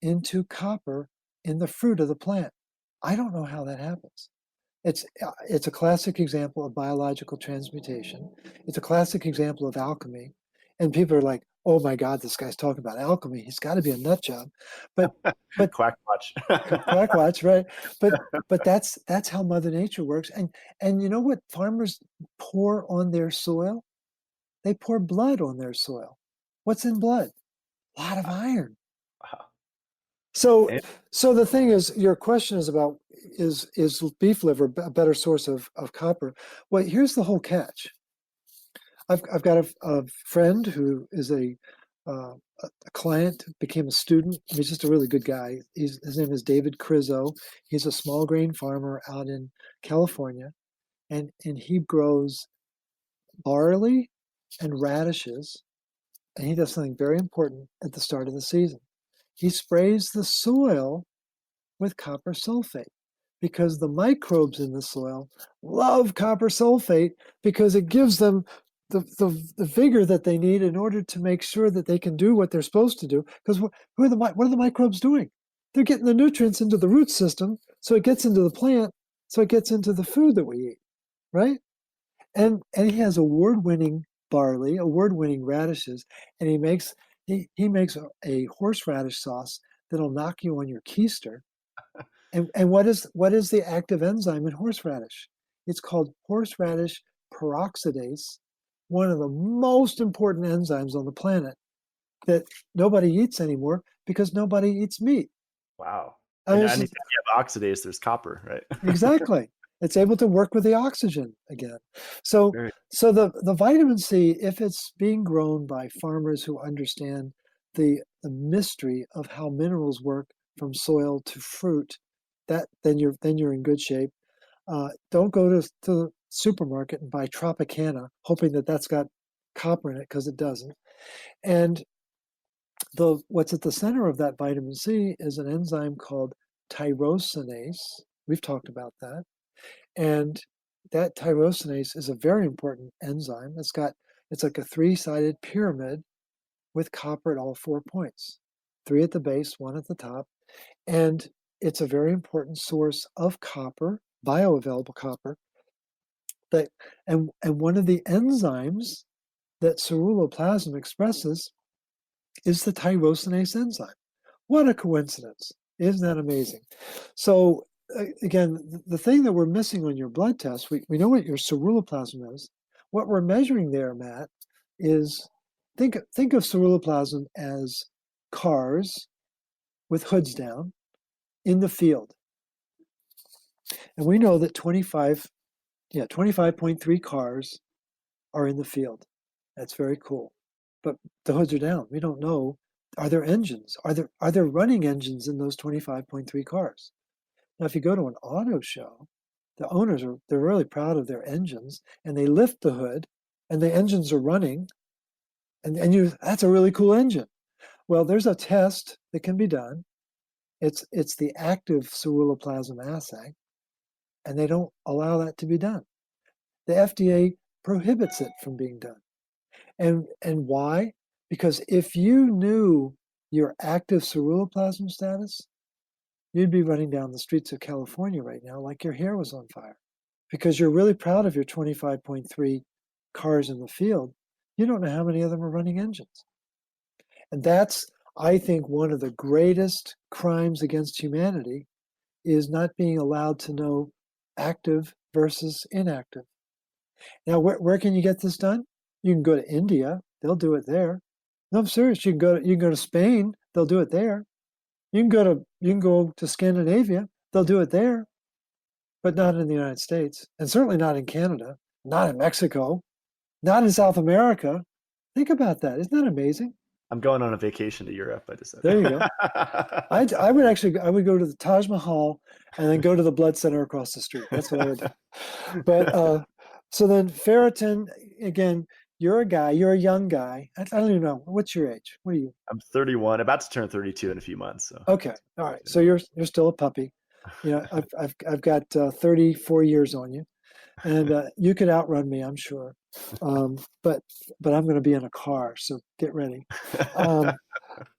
Speaker 2: into copper in the fruit of the plant. I don't know how that happens. It's a classic example of biological transmutation. It's a classic example of alchemy. And people are like, oh my God, this guy's talking about alchemy. He's got to be a nut job. But but
Speaker 1: Quack watch.
Speaker 2: Quackwatch, right? But that's how Mother Nature works. And you know what farmers pour on their soil? They pour blood on their soil. What's in blood? A lot of iron.
Speaker 1: Wow.
Speaker 2: So
Speaker 1: And
Speaker 2: so the thing is, your question is about is beef liver a better source of copper? Well, here's the whole catch. I've got a friend who is a client, became a student. He's just a really good guy. His name is David Crizzo. He's a small grain farmer out in California, and he grows barley and radishes, and he does something very important at the start of the season. He sprays the soil with copper sulfate because the microbes in the soil love copper sulfate because it gives them the vigor that they need in order to make sure that they can do what they're supposed to do. Because what are the microbes doing? They're getting the nutrients into the root system, so it gets into the plant, so it gets into the food that we eat, right? And he has award-winning barley, award-winning radishes, and he makes a horseradish sauce that'll knock you on your keister. And what is the active enzyme in horseradish? It's called horseradish peroxidase, one of the most important enzymes on the planet that nobody eats anymore because nobody eats meat.
Speaker 1: wow.
Speaker 2: I
Speaker 1: And
Speaker 2: mean,
Speaker 1: anytime you have oxidase, there's copper, right?
Speaker 2: exactly. It's able to work with the oxygen again. So
Speaker 1: Very.
Speaker 2: so the vitamin C, if it's being grown by farmers who understand the mystery of how minerals work from soil to fruit, then you're in good shape. Don't go to the supermarket and buy Tropicana hoping that that's got copper in it, because it doesn't. And what's at the center of that vitamin C is an enzyme called tyrosinase. We've talked about that. And that tyrosinase is a very important enzyme. It's like a 3-sided pyramid with copper at all 4 points. 3 at the base, 1 at the top. And it's a very important source of copper, bioavailable copper. And one of the enzymes that ceruloplasmin expresses is the tyrosinase enzyme. What a coincidence. Isn't that amazing? So again, the thing that we're missing on your blood test, we know what your ceruloplasmin is. What we're measuring there, Matt, is think of ceruloplasmin as cars with hoods down in the field. And we know that 25.3 cars are in the field. That's very cool. But the hoods are down. We don't know, are there engines? Are there running engines in those 25.3 cars? Now, if you go to an auto show, the owners they're really proud of their engines, and they lift the hood and the engines are running, and that's a really cool engine. Well, there's a test that can be done. It's the active ceruloplasmin assay, and they don't allow that to be done. The FDA prohibits it from being done. And why? Because if you knew your active ceruloplasmin status, you'd be running down the streets of California right now like your hair was on fire, because you're really proud of your 25.3 cars in the field. You don't know how many of them are running engines. And I think one of the greatest crimes against humanity is not being allowed to know active versus inactive. Now, where can you get this done? You can go to India; they'll do it there. No, I'm serious. You can go to Spain; they'll do it there. You can go to Scandinavia; they'll do it there, but not in the United States, and certainly not in Canada, not in Mexico, not in South America. Think about that. Isn't that amazing?
Speaker 1: I'm going on a vacation to Europe. I just
Speaker 2: There you go.
Speaker 1: said.
Speaker 2: I would go to the Taj Mahal and then go to the blood center across the street. That's what I would do. But so then ferritin, again, you're a young guy. I don't even know. What's your age? What are you?
Speaker 1: I'm 31, about to turn 32 in a few months. So
Speaker 2: Okay. All right. So you're still a puppy. You know, I've got 34 years on you, and you could outrun me, I'm sure. But I'm going to be in a car, so get ready.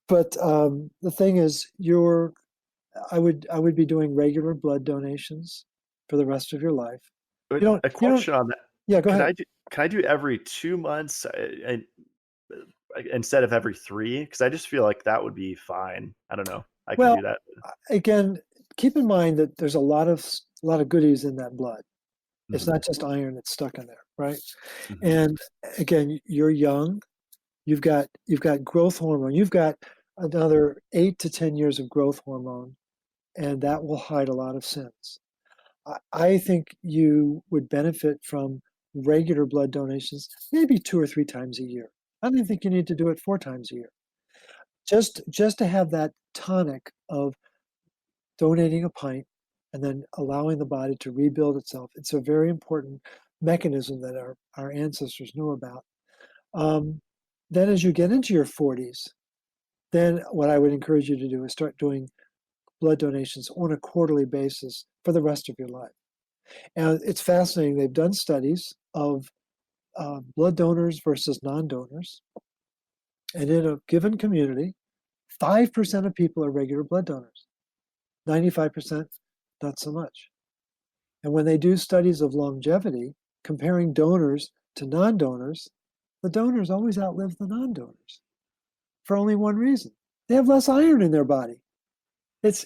Speaker 2: But the thing is, I would be doing regular blood donations for the rest of your life.
Speaker 1: But a
Speaker 2: You don't.
Speaker 1: question on that.
Speaker 2: Yeah, go ahead.
Speaker 1: Can I do every 2 months instead of every three? Because I just feel like that would be fine. I don't know. I could
Speaker 2: Well,
Speaker 1: do that.
Speaker 2: again, keep in mind that there's a lot of goodies in that blood. It's
Speaker 1: Mhm.
Speaker 2: not just iron that's stuck in there, right?
Speaker 1: Mhm.
Speaker 2: And again, you're young. You've got growth hormone. You've got another 8 to 10 years of growth hormone, and that will hide a lot of sins. I think you would benefit from regular blood donations, maybe 2 or 3 times a year. I don't think you need to do it 4 times a year. Just to have that tonic of donating a pint and then allowing the body to rebuild itself. It's a very important mechanism that our ancestors knew about. Um, then as you get into your 40s, then what I would encourage you to do is start doing blood donations on a quarterly basis for the rest of your life. And it's fascinating. They've done studies of blood donors versus non-donors. And in a given community, 5% of people are regular blood donors, 95% not so much. And when they do studies of longevity, comparing donors to non-donors, the donors always outlive the non-donors for only one reason. They have less iron in their body. It's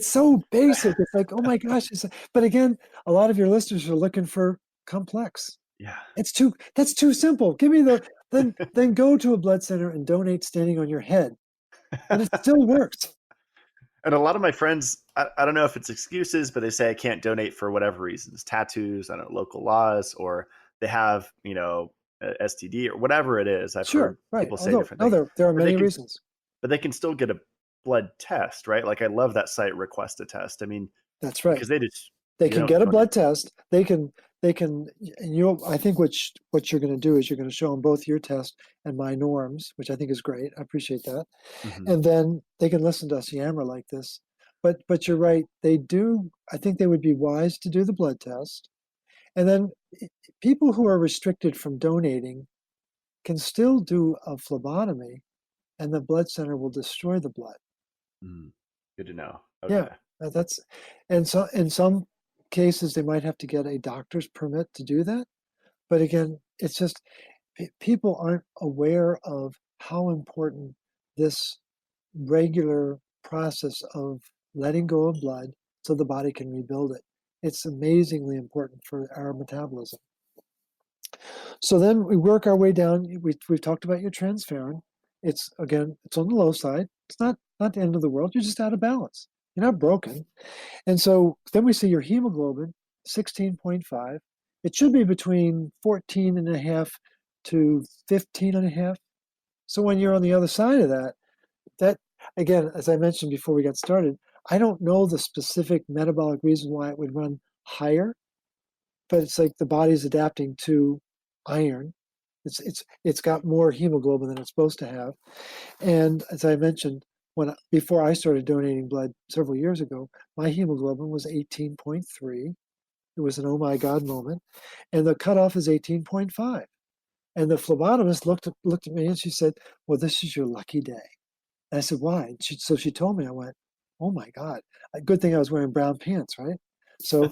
Speaker 2: so basic. It's like, oh my gosh. But again, a lot of your listeners are looking for complex.
Speaker 1: Yeah.
Speaker 2: That's too simple. Give me then go to a blood center and donate standing on your head. And it still works.
Speaker 1: And a lot of my friends, I don't know if it's excuses, but they say I can't donate for whatever reasons, tattoos, I don't know, local laws, or they have, STD or whatever it is. I've
Speaker 2: Sure,
Speaker 1: heard
Speaker 2: right.
Speaker 1: people say
Speaker 2: Although
Speaker 1: different
Speaker 2: no,
Speaker 1: things,
Speaker 2: there are
Speaker 1: but they
Speaker 2: many
Speaker 1: can,
Speaker 2: reasons.
Speaker 1: but they can still get a blood test, right? Like I love that site, request a test. I mean,
Speaker 2: That's right.
Speaker 1: because they just,
Speaker 2: They
Speaker 1: you
Speaker 2: can
Speaker 1: don't,
Speaker 2: get a
Speaker 1: don't need,
Speaker 2: blood test. And I think what you're going to do is you're going to show them both your test and my norms, which I think is great. I appreciate that.
Speaker 1: Mhm.
Speaker 2: And then they can listen to us yammer like this. But you're right. They do. I think they would be wise to do the blood test. And then people who are restricted from donating can still do a phlebotomy, and the blood center will destroy the blood.
Speaker 1: Mhm. Good to know.
Speaker 2: Yeah,
Speaker 1: Okay.
Speaker 2: that's and so in some cases they might have to get a doctor's permit to do that. But again, it's just people aren't aware of how important this regular process of letting go of blood so the body can rebuild it. It's amazingly important for our metabolism. So then we work our way down. We've talked about your transferrin. It's on the low side. It's not the end of the world. You're just out of balance. You're not broken. And so then we see your hemoglobin, 16.5. It should be between 14 and a half to 15 and a half. So when you're on the other side of that again, as I mentioned before we got started, I don't know the specific metabolic reason why it would run higher, but it's like the body's adapting to iron. It's got more hemoglobin than it's supposed to have. And as I mentioned, before I started donating blood several years ago, my hemoglobin was 18.3. It was an oh my god moment, and the cutoff is 18.5. And the phlebotomist looked at me and she said, "Well, this is your lucky day." And I said, "Why?" And she told me. I went, "Oh my god! Good thing I was wearing brown pants, right?" So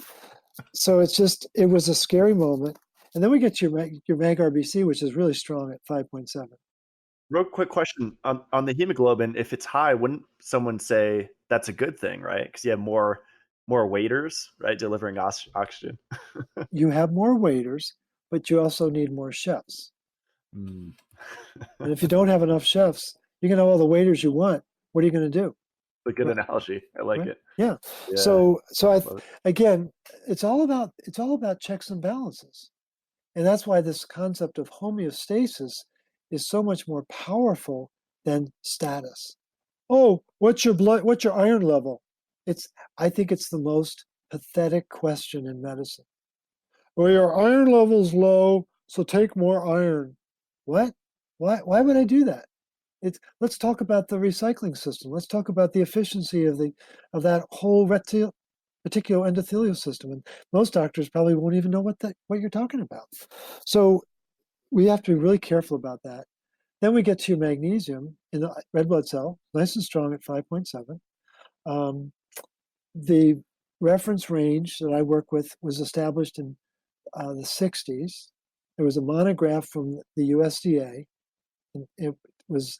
Speaker 2: it was a scary moment. And then we get your MAG RBC, which is really strong at 5.7.
Speaker 1: Real quick question on the hemoglobin. If it's high, wouldn't someone say that's a good thing, right? Because you have more waiters, right, delivering oxygen.
Speaker 2: You have more waiters, but you also need more chefs.
Speaker 1: Mm.
Speaker 2: And if you don't have enough chefs, you can have all the waiters you want. What are you going to do?
Speaker 1: A good
Speaker 2: Right?
Speaker 1: analogy. I like
Speaker 2: Right?
Speaker 1: it.
Speaker 2: Yeah.
Speaker 1: Yeah,
Speaker 2: So
Speaker 1: love it.
Speaker 2: again, it's all about checks and balances. And that's why this concept of homeostasis is so much more powerful than status. Oh, what's your iron level? It's I think it's the most pathetic question in medicine. Well, your iron level's low, so take more iron. What? Why would I do that? Let's talk about the recycling system. Let's talk about the efficiency of that whole reticular endothelial system. And most doctors probably won't even know what you're talking about. So we have to be really careful about that. Then we get to your magnesium in the red blood cell, nice and strong at 5.7. Um, the reference range that I work with was established in the 60s. There was a monograph from the USDA, and it was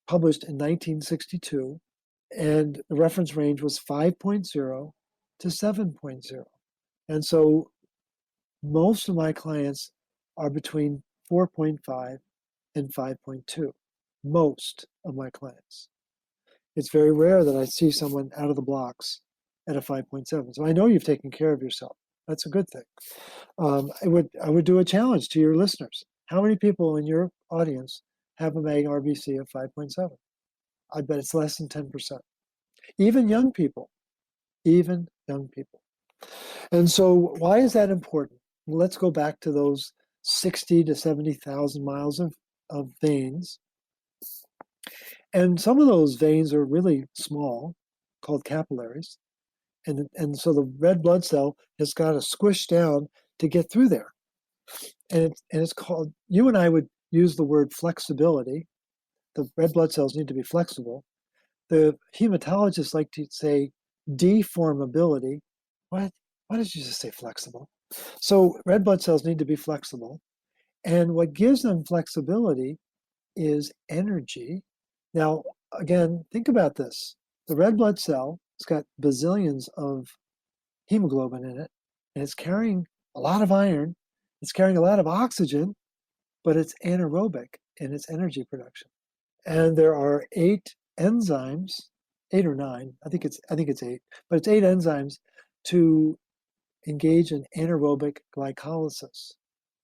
Speaker 2: published in 1962, and the reference range was 5.0 to 7.0. And so most of my clients are between 4.5 and 5.2. Most of my clients. It's very rare that I see someone out of the blocks at a 5.7. So I know you've taken care of yourself. That's a good thing. I would do a challenge to your listeners. How many people in your audience have a Mag RBC of 5.7? I bet it's less than 10%. Even young people, even young people. And so why is that important? Well, let's go back to those 60 to 70,000 miles of veins. And some of those veins are really small, called capillaries. And so the red blood cell has got to squish down to get through there. And it's called, you and I would use the word flexibility. The red blood cells need to be flexible. The hematologists like to say deformability. What? Why did you just say flexible? So red blood cells need to be flexible. And what gives them flexibility is energy. Now, again, think about this. The red blood cell has got bazillions of hemoglobin in it, and it's carrying a lot of iron, it's carrying a lot of oxygen, but it's anaerobic in its energy production. And there are 8 enzymes, 8 or 9, I think it's 8, but it's 8 enzymes to engage in anaerobic glycolysis.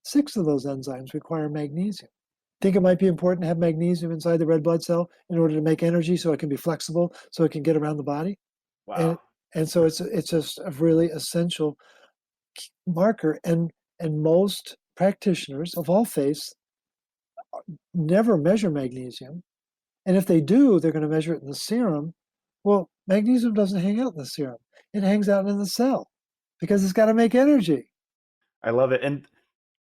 Speaker 2: 6 of those enzymes require magnesium. Think it might be important to have magnesium inside the red blood cell in order to make energy so it can be flexible, so it can get around the body. And
Speaker 1: Wow.
Speaker 2: and so it's just a really essential marker. And most practitioners of all faiths never measure magnesium. And if they do, they're going to measure it in the serum. Well, magnesium doesn't hang out in the serum. It hangs out in the cell because it's got to make energy.
Speaker 1: I love it. And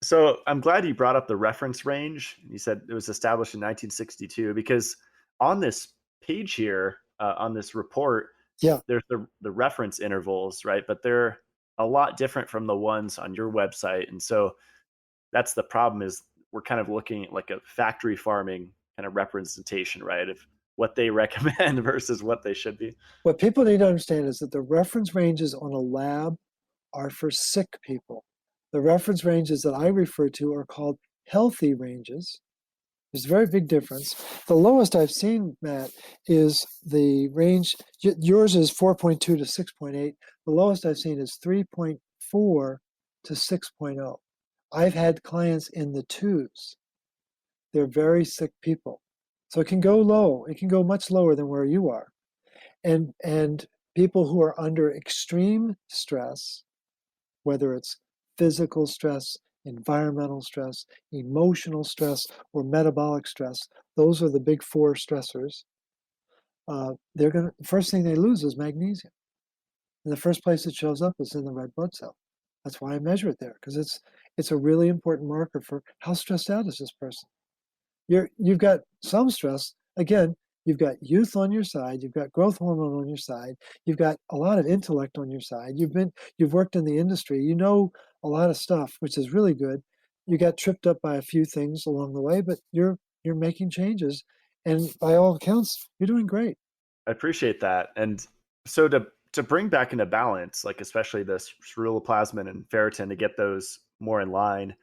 Speaker 1: so I'm glad you brought up the reference range. You said it was established in 1962 because on this page here, on this report,
Speaker 2: Yeah.
Speaker 1: there's the reference intervals, right? But they're a lot different from the ones on your website. And so that's the problem is we're kind of looking at like a factory farming kind of representation, right? Of what they recommend versus what they should be.
Speaker 2: What people need to understand is that the reference ranges on a lab are for sick people. The reference ranges that I refer to are called healthy ranges. There's a very big difference. The lowest I've seen, Matt, is the range. Yours is 4.2 to 6.8. The lowest I've seen is 3.4 to 6.0. I've had clients in the twos. They're very sick people. So it can go low. It can go much lower than where you are. And people who are under extreme stress, whether it's physical stress, environmental stress, emotional stress, or metabolic stress. Those are the big 4 stressors. The first thing they lose is magnesium. And the first place it shows up is in the red blood cell. That's why I measure it there, because it's a really important marker for how stressed out is this person. You've got some stress. Again, you've got youth on your side, you've got growth hormone on your side, you've got a lot of intellect on your side. You've worked in the industry, you know a lot of stuff, which is really good. You got tripped up by a few things along the way, but you're you're making changes, and by all accounts, you're doing great.
Speaker 1: I appreciate that. And so to bring back into balance, like especially this ceruloplasmin and ferritin to get those more in line,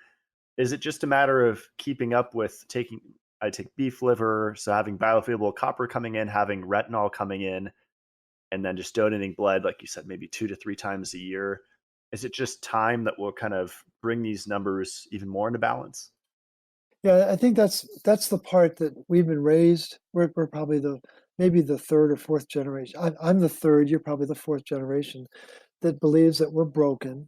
Speaker 1: is it just a matter of keeping up with taking? I take beef liver, so having bioavailable copper coming in, having retinol coming in, and then just donating blood, like you said, maybe 2 to 3 times a year. Is it just time that will kind of bring these numbers even more into balance?
Speaker 2: Yeah, I think that's the part that we've been raised. We're probably maybe the third or fourth generation. I'm the third. You're probably the fourth generation that believes that we're broken.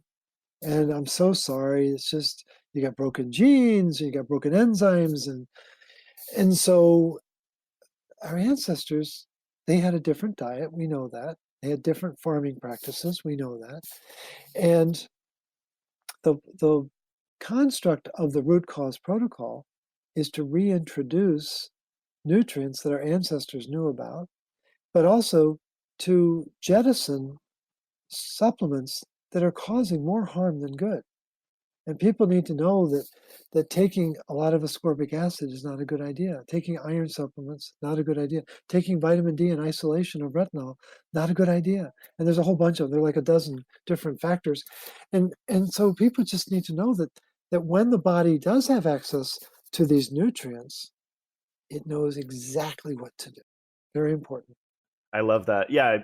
Speaker 2: And I'm so sorry. It's just you got broken genes, you got broken enzymes, and so our ancestors, they had a different diet. We know that. They had different farming practices. We know that. And the construct of the root cause protocol is to reintroduce nutrients that our ancestors knew about, but also to jettison supplements that are causing more harm than good. And people need to know that taking a lot of ascorbic acid is not a good idea. Taking iron supplements, not a good idea. Taking vitamin D in isolation of retinol, not a good idea. And there's a whole bunch of them. There are like a dozen different factors. And so people just need to know that when the body does have access to these nutrients, it knows exactly what to do. Very important.
Speaker 1: I love that. Yeah,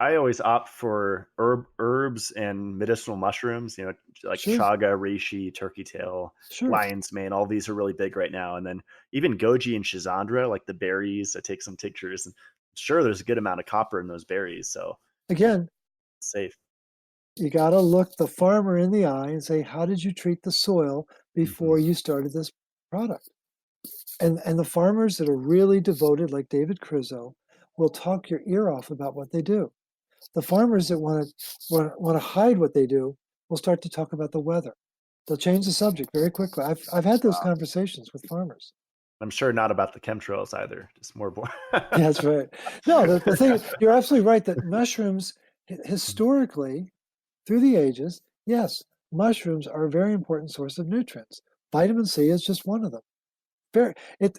Speaker 1: I always opt for herbs and medicinal mushrooms, like
Speaker 2: Sure,
Speaker 1: chaga, reishi, turkey tail,
Speaker 2: sure.
Speaker 1: lion's mane. All these are really big right now. And then even goji and schizandra, like the berries. I take some tinctures, and sure, there's a good amount of copper in those berries, so
Speaker 2: Again,
Speaker 1: it's safe.
Speaker 2: you got to look the farmer in the eye and say, how did you treat the soil
Speaker 1: Hmm.
Speaker 2: before you started this product? And the farmers that are really devoted, like David Crizzo, will talk your ear off about what they do. The farmers that want to hide what they do will start to talk about the weather. They'll change the subject very quickly. I've had those
Speaker 1: Wow.
Speaker 2: conversations with farmers.
Speaker 1: I'm sure not about the chemtrails either. Just more boring.
Speaker 2: That's right. No, the thing, you're absolutely right that mushrooms, historically, through the ages, yes, mushrooms are a very important source of nutrients. Vitamin C is just one of them.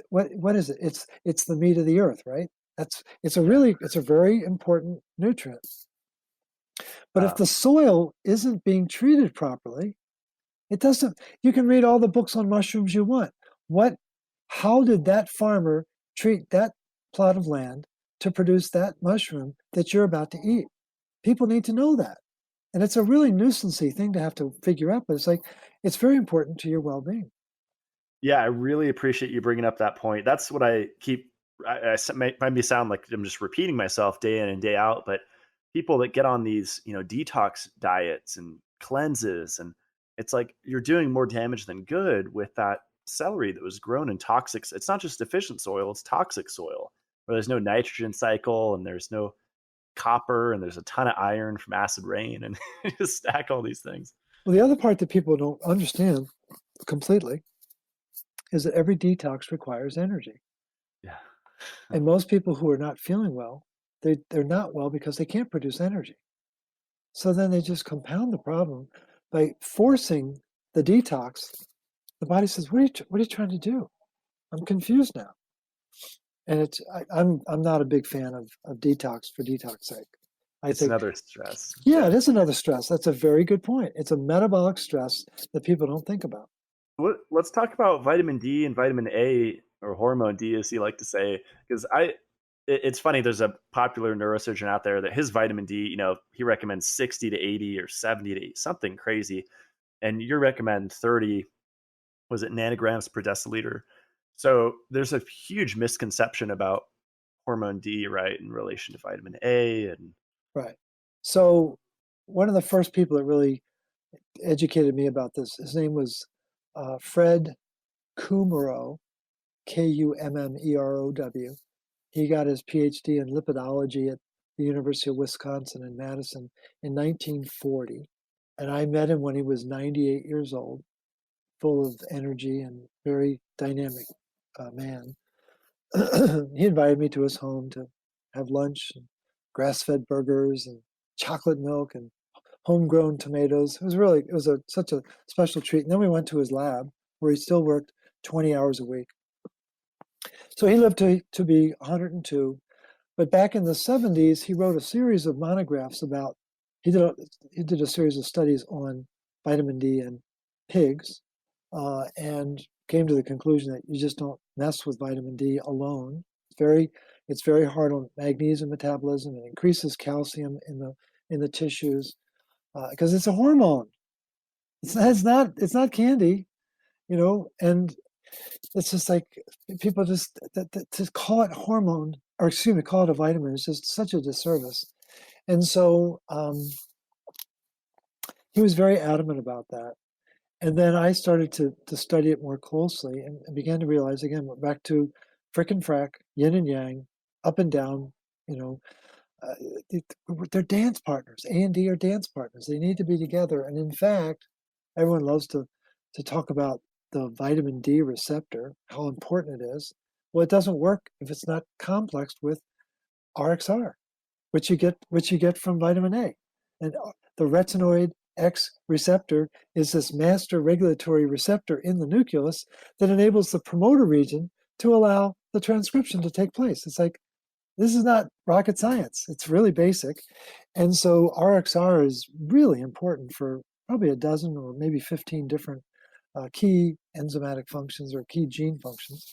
Speaker 2: What is it? It's the meat of the earth, right?
Speaker 1: Yeah.
Speaker 2: It's a very important nutrient. But if
Speaker 1: Um,
Speaker 2: the soil isn't being treated properly, it doesn't. You can read all the books on mushrooms you want. What? How did that farmer treat that plot of land to produce that mushroom that you're about to eat? People need to know that. And it's a really nuisancey thing to have to figure out, but it's very important to your well-being.
Speaker 1: yeah, I really appreciate you bringing up that point. That's what I keep. Might me sound like I'm just repeating myself day in and day out, but people that get on these, detox diets and cleanses, and it's like you're doing more damage than good with that celery that was grown in toxic. It's not just deficient soil; it's toxic soil where there's no nitrogen cycle and there's no copper and there's a ton of iron from acid rain, and you just stack all these things.
Speaker 2: Well, the other part that people don't understand completely is that every detox requires energy.
Speaker 1: Yeah.
Speaker 2: And most people who are not feeling well, they're not well because they can't produce energy. So then they just compound the problem by forcing the detox. The body says, what are you trying to do? I'm confused now. And I'm not a big fan of detox for detox sake. I
Speaker 1: It's
Speaker 2: think,
Speaker 1: another stress.
Speaker 2: yeah,
Speaker 1: Yeah.
Speaker 2: it is another stress. That's a very good point. It's a metabolic stress that people don't think about.
Speaker 1: Let's talk about vitamin D and vitamin A, or hormone D, as you like to say, because it's funny. There's a popular neurosurgeon out there that his vitamin D, he recommends 60 to 80 or 70 to 80, something crazy, and you recommend 30. Was it nanograms per deciliter? So there's a huge misconception about hormone D, right, in relation to vitamin A, and
Speaker 2: Right. So one of the first people that really educated me about this, his name was Fred Kummerow, Kummerow. He got his PhD in lipidology at the University of Wisconsin in Madison in 1940. And I met him when he was 98 years old, full of energy and very dynamic man. He invited me to his home to have lunch and grass-fed burgers and chocolate milk and homegrown tomatoes. It was such a special treat. And then we went to his lab where he still worked 20 hours a week. So he lived to be 102. But back in the 70s, he wrote a series of monographs about, he did a series of studies on vitamin D in pigs, and came to the conclusion that you just don't mess with vitamin D alone. It's very hard on magnesium metabolism. It increases calcium in the tissues because it's a hormone. It's not candy, and it's just like people just to call it hormone, or excuse me, call it a vitamin is just such a disservice. And so he was very adamant about that. And then I started to study it more closely and began to realize, again, we're back to frick and frack, yin and yang, up and down, you know, uh, they're dance partners. A and D are dance partners. They need to be together. And in fact, everyone loves to talk about the vitamin D receptor, how important it is. Well, it doesn't work if it's not complexed with RXR, which you get from vitamin A. And the retinoid X receptor is this master regulatory receptor in the nucleus that enables the promoter region to allow the transcription to take place. It's like, this is not rocket science. It's really basic. And so RXR is really important for probably a dozen or maybe 15 different key enzymatic functions or key gene functions.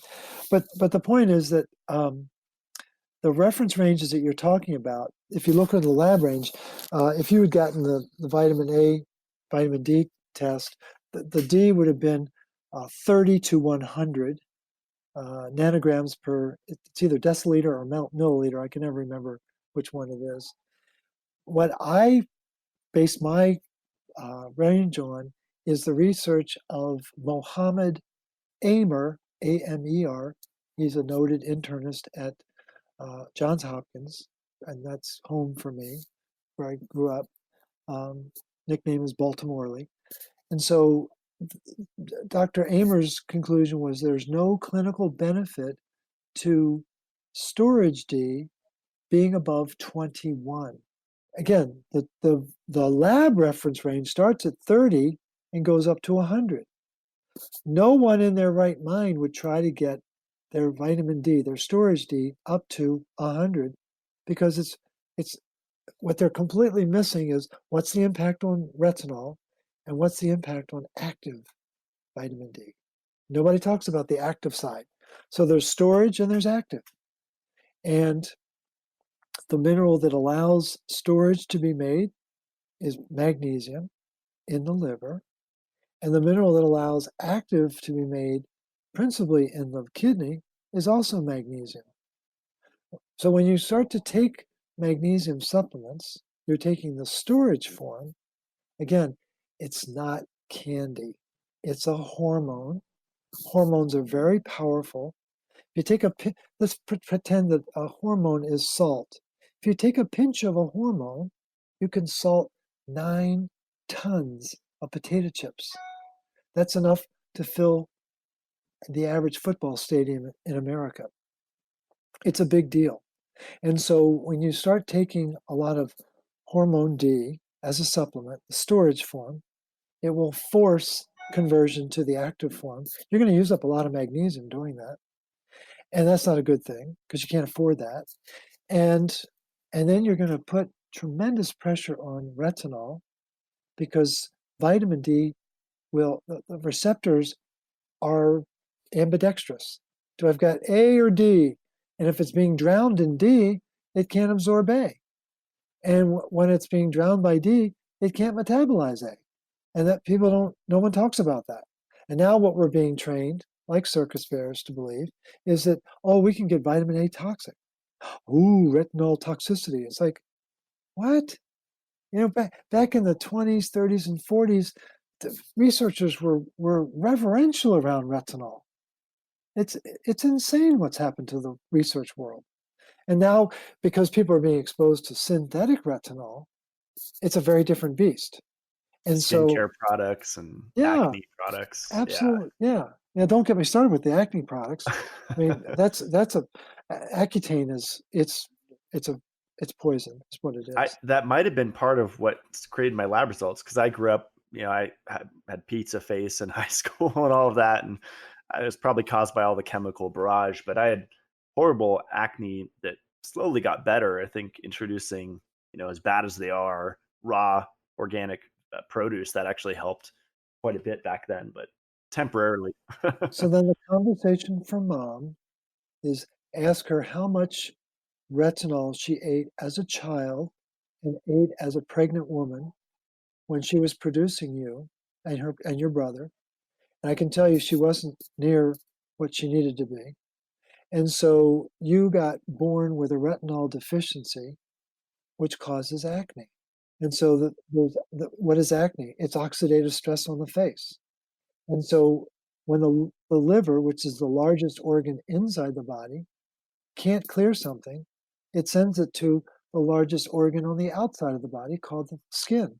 Speaker 2: But the point is that the reference ranges that you're talking about, if you look at the lab range, if you had gotten the vitamin A, vitamin D test, the D would have been 30 to 100 nanograms per, it's either deciliter or milliliter. I can never remember which one it is. What I base my range on is the research of Mohammed Amer, A-M-E-R. He's a noted internist at Johns Hopkins, and that's home for me, where I grew up. Nickname is Baltimorely. And so Dr. Amer's conclusion was there's no clinical benefit to storage D being above 21. Again, the lab reference range starts at 30 and goes up to 100. No one in their right mind would try to get their vitamin D, their storage D, up to 100 because it's what they're completely missing is what's the impact on retinol and what's the impact on active vitamin D. Nobody talks about the active side. So there's storage and there's active. And the mineral that allows storage to be made is magnesium in the liver. And the mineral that allows active to be made principally in the kidney is also magnesium. So when you start to take magnesium supplements, you're taking the storage form. Again, it's not candy. It's a hormone. Hormones are very powerful. If you take let's pretend that a hormone is salt. If you take a pinch of a hormone, you can salt 9 tons of potato chips. That's enough to fill the average football stadium in America. It's a big deal. And so when you start taking a lot of hormone D as a supplement, the storage form, it will force conversion to the active form. You're going to use up a lot of magnesium doing that. And that's not a good thing because you can't afford that. And then you're going to put tremendous pressure on retinol because vitamin D the receptors are ambidextrous. Do I've got A or D? And if it's being drowned in D, it can't absorb A. And when it's being drowned by D, it can't metabolize A. And that no one talks about that. And now what we're being trained, like circus bears, to believe is that, we can get vitamin A toxic. Ooh, retinol toxicity. It's like, what? Back in the 20s, 30s, and 40s, the researchers were reverential around retinol. It's insane what's happened to the research world. And now, because people are being exposed to synthetic retinol, it's a very different beast. And
Speaker 1: skincare products and acne products.
Speaker 2: Absolutely. Yeah. Don't get me started with the acne products. I mean, that's Accutane it's poison. It's what it is.
Speaker 1: That might have been part of what created my lab results because I grew up, I had pizza face in high school and all of that, and it was probably caused by all the chemical barrage, but I had horrible acne that slowly got better. I think introducing, as bad as they are, raw organic produce, that actually helped quite a bit back then, but temporarily.
Speaker 2: So then the conversation for mom is ask her how much retinol she ate as a child and ate as a pregnant woman when she was producing you and your brother. And I can tell you she wasn't near what she needed to be. And so you got born with a retinol deficiency, which causes acne. And so what is acne? It's oxidative stress on the face. And so when the liver, which is the largest organ inside the body, can't clear something, it sends it to the largest organ on the outside of the body called the skin.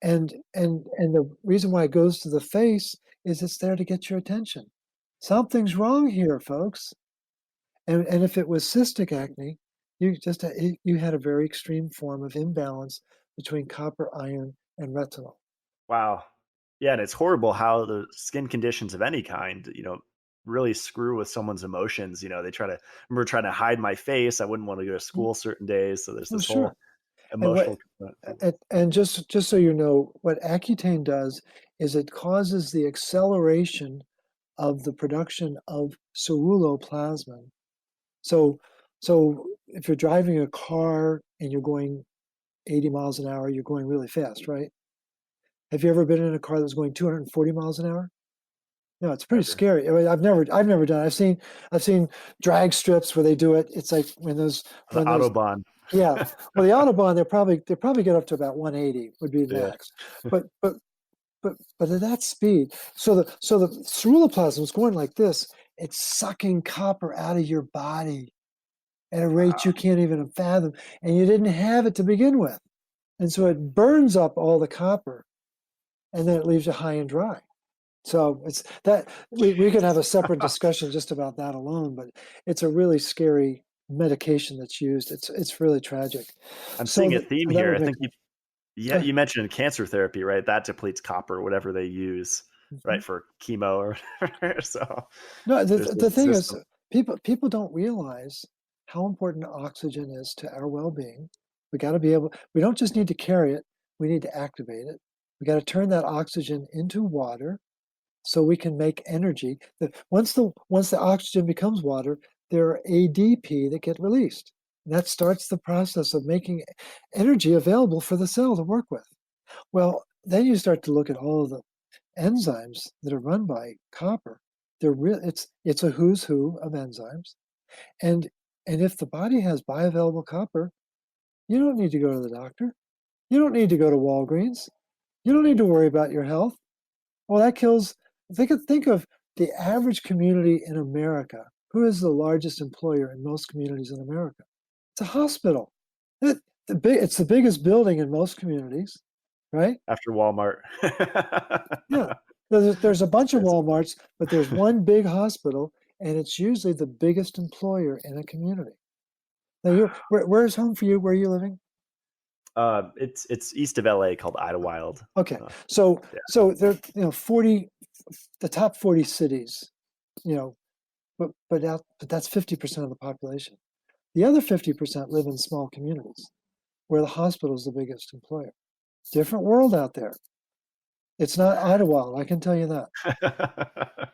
Speaker 2: And the reason why it goes to the face is it's there to get your attention. Something's wrong here, folks. And if it was cystic acne, you had a very extreme form of imbalance between copper, iron, and retinol.
Speaker 1: Wow. Yeah, and it's horrible how the skin conditions of any kind, really screw with someone's emotions. They I remember trying to hide my face. I wouldn't want to go to school certain days. So there's
Speaker 2: Oh,
Speaker 1: this
Speaker 2: sure.
Speaker 1: whole emotional component.
Speaker 2: And just so you know, what Accutane does is it causes the acceleration of the production of ceruloplasmin. So if you're driving a car and you're going 80 miles an hour, you're going really fast, right? Have you ever been in a car that's going 240 miles an hour? No, it's pretty
Speaker 1: Never.
Speaker 2: scary. I mean, I've never done it. I've seen drag strips where they do it. It's like
Speaker 1: The
Speaker 2: when those
Speaker 1: Autobahn.
Speaker 2: yeah. Well, the Autobahn they probably get up to about 180 would be
Speaker 1: Yeah.
Speaker 2: max. But at that speed, so the ceruloplasm is going like this. It's sucking copper out of your body at a rate you can't even fathom, and you didn't have it to begin with, and so it burns up all the copper, and then it leaves you high and dry. So it's that we could have a separate discussion just about that alone, but it's a really scary medication that's used. It's really tragic.
Speaker 1: I'm seeing a
Speaker 2: So
Speaker 1: theme
Speaker 2: that
Speaker 1: here.
Speaker 2: would
Speaker 1: I
Speaker 2: make
Speaker 1: think you mentioned cancer therapy, right? That depletes copper, whatever they use, right, for chemo or whatever. So
Speaker 2: no.
Speaker 1: there's
Speaker 2: The
Speaker 1: this
Speaker 2: thing is,
Speaker 1: system.
Speaker 2: people don't realize how important oxygen is to our well-being. We got to be able. We don't just need to carry it. We need to activate it. We got to turn that oxygen into water so we can make energy. Once the oxygen becomes water, there are ADP that get released. And that starts the process of making energy available for the cell to work with. Well, then you start to look at all of the enzymes that are run by copper. It's a who's who of enzymes. And if the body has bioavailable copper, you don't need to go to the doctor. You don't need to go to Walgreens. You don't need to worry about your health. Well, that kills. Think of the average community in America. Who is the largest employer in most communities in America? It's a hospital. It's the biggest building in most communities, right?
Speaker 1: After Walmart.
Speaker 2: Yeah. There's a bunch of
Speaker 1: Yes.
Speaker 2: Walmarts, but there's one big hospital, and it's usually the biggest employer in a community. Now, where's home for you? Where are you living?
Speaker 1: It's east of LA called Idlewild.
Speaker 2: Okay,
Speaker 1: Uh,
Speaker 2: so
Speaker 1: yeah.
Speaker 2: there, 40, the top 40 cities, you know, but that's 50% of the population. The other 50% live in small communities where the hospital is the biggest employer. Different world out there. It's not Idlewild, I can tell you that.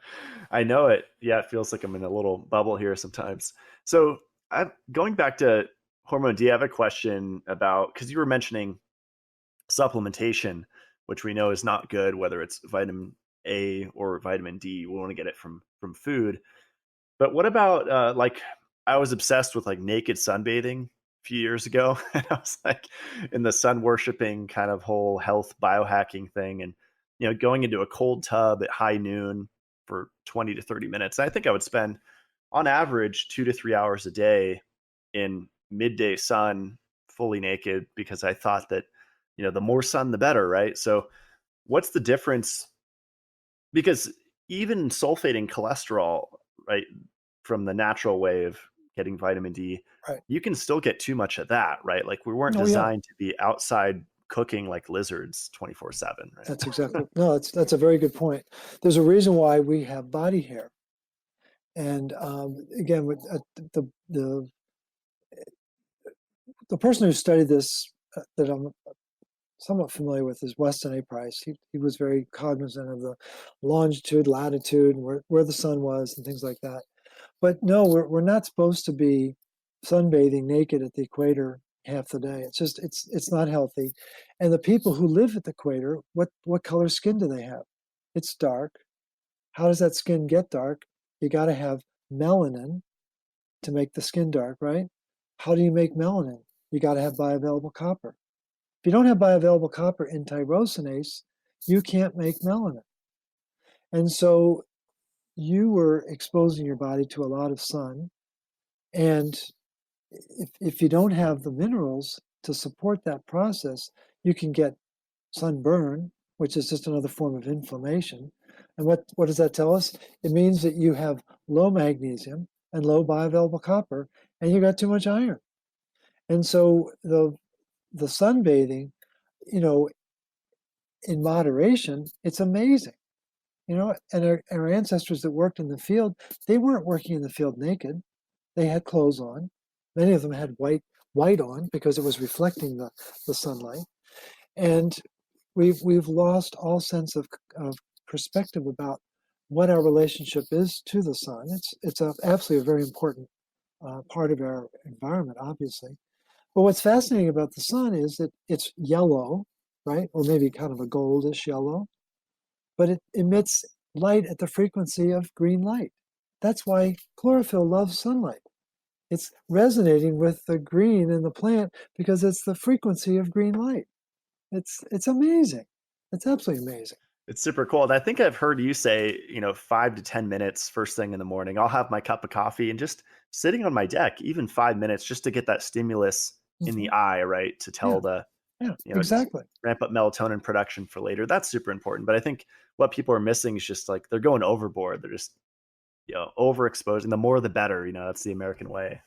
Speaker 1: I know it. Yeah, it feels like I'm in a little bubble here sometimes. So I'm going back to hormone. Do you have a question about, because you were mentioning supplementation, which we know is not good, whether it's vitamin A or vitamin D. We want to get it from food. But what about like, I was obsessed with like naked sunbathing a few years ago. And I was like in the sun worshiping kind of whole health biohacking thing, and going into a cold tub at high noon for 20 to 30 minutes. And I think I would spend on average 2 to 3 hours a day in midday sun, fully naked, because I thought that the more sun the better, right? So what's the difference? Because even sulfating cholesterol, right, from the natural way of getting vitamin D,
Speaker 2: Right.
Speaker 1: you can still get too much of that, right? Like we weren't
Speaker 2: Oh, yeah.
Speaker 1: designed to be outside cooking like lizards 24/7, right?
Speaker 2: That's exactly. No, that's a very good point. There's a reason why we have body hair. And again, with the person who studied this that I'm somewhat familiar with is Weston A. Price. He was very cognizant of the longitude, latitude, and where the sun was and things like that. But no, we're not supposed to be sunbathing naked at the equator half the day. It's not healthy. And the people who live at the equator, what color skin do they have? It's dark. How does that skin get dark? You got to have melanin to make the skin dark, right? How do you make melanin? You got to have bioavailable copper. If you don't have bioavailable copper in tyrosinase, you can't make melanin. And so you were exposing your body to a lot of sun. And if you don't have the minerals to support that process, you can get sunburn, which is just another form of inflammation. And what does that tell us? It means that you have low magnesium and low bioavailable copper, and you got too much iron. And so the sunbathing, you know, in moderation, it's amazing. You know, and our ancestors that worked in the field, they weren't working in the field naked. They had clothes on. Many of them had white on because it was reflecting the sunlight. And we've lost all sense of perspective about what our relationship is to the sun. It's absolutely a very important part of our environment, obviously. But what's fascinating about the sun is that it's yellow, right, or maybe kind of a goldish yellow, but it emits light at the frequency of green light. That's why chlorophyll loves sunlight. It's resonating with the green in the plant because it's the frequency of green light. It's amazing. It's absolutely amazing.
Speaker 1: It's super cool. And I think I've heard you say, 5 to 10 minutes first thing in the morning. I'll have my cup of coffee and just sitting on my deck, even 5 minutes, just to get that stimulus in the
Speaker 2: Mhm.
Speaker 1: eye, right? To
Speaker 2: Yeah,
Speaker 1: tell
Speaker 2: yeah,
Speaker 1: just
Speaker 2: exactly.
Speaker 1: ramp up melatonin production for later. That's super important. But I think what people are missing is just like they're going overboard. They're just, overexposing. The more the better, that's the American way.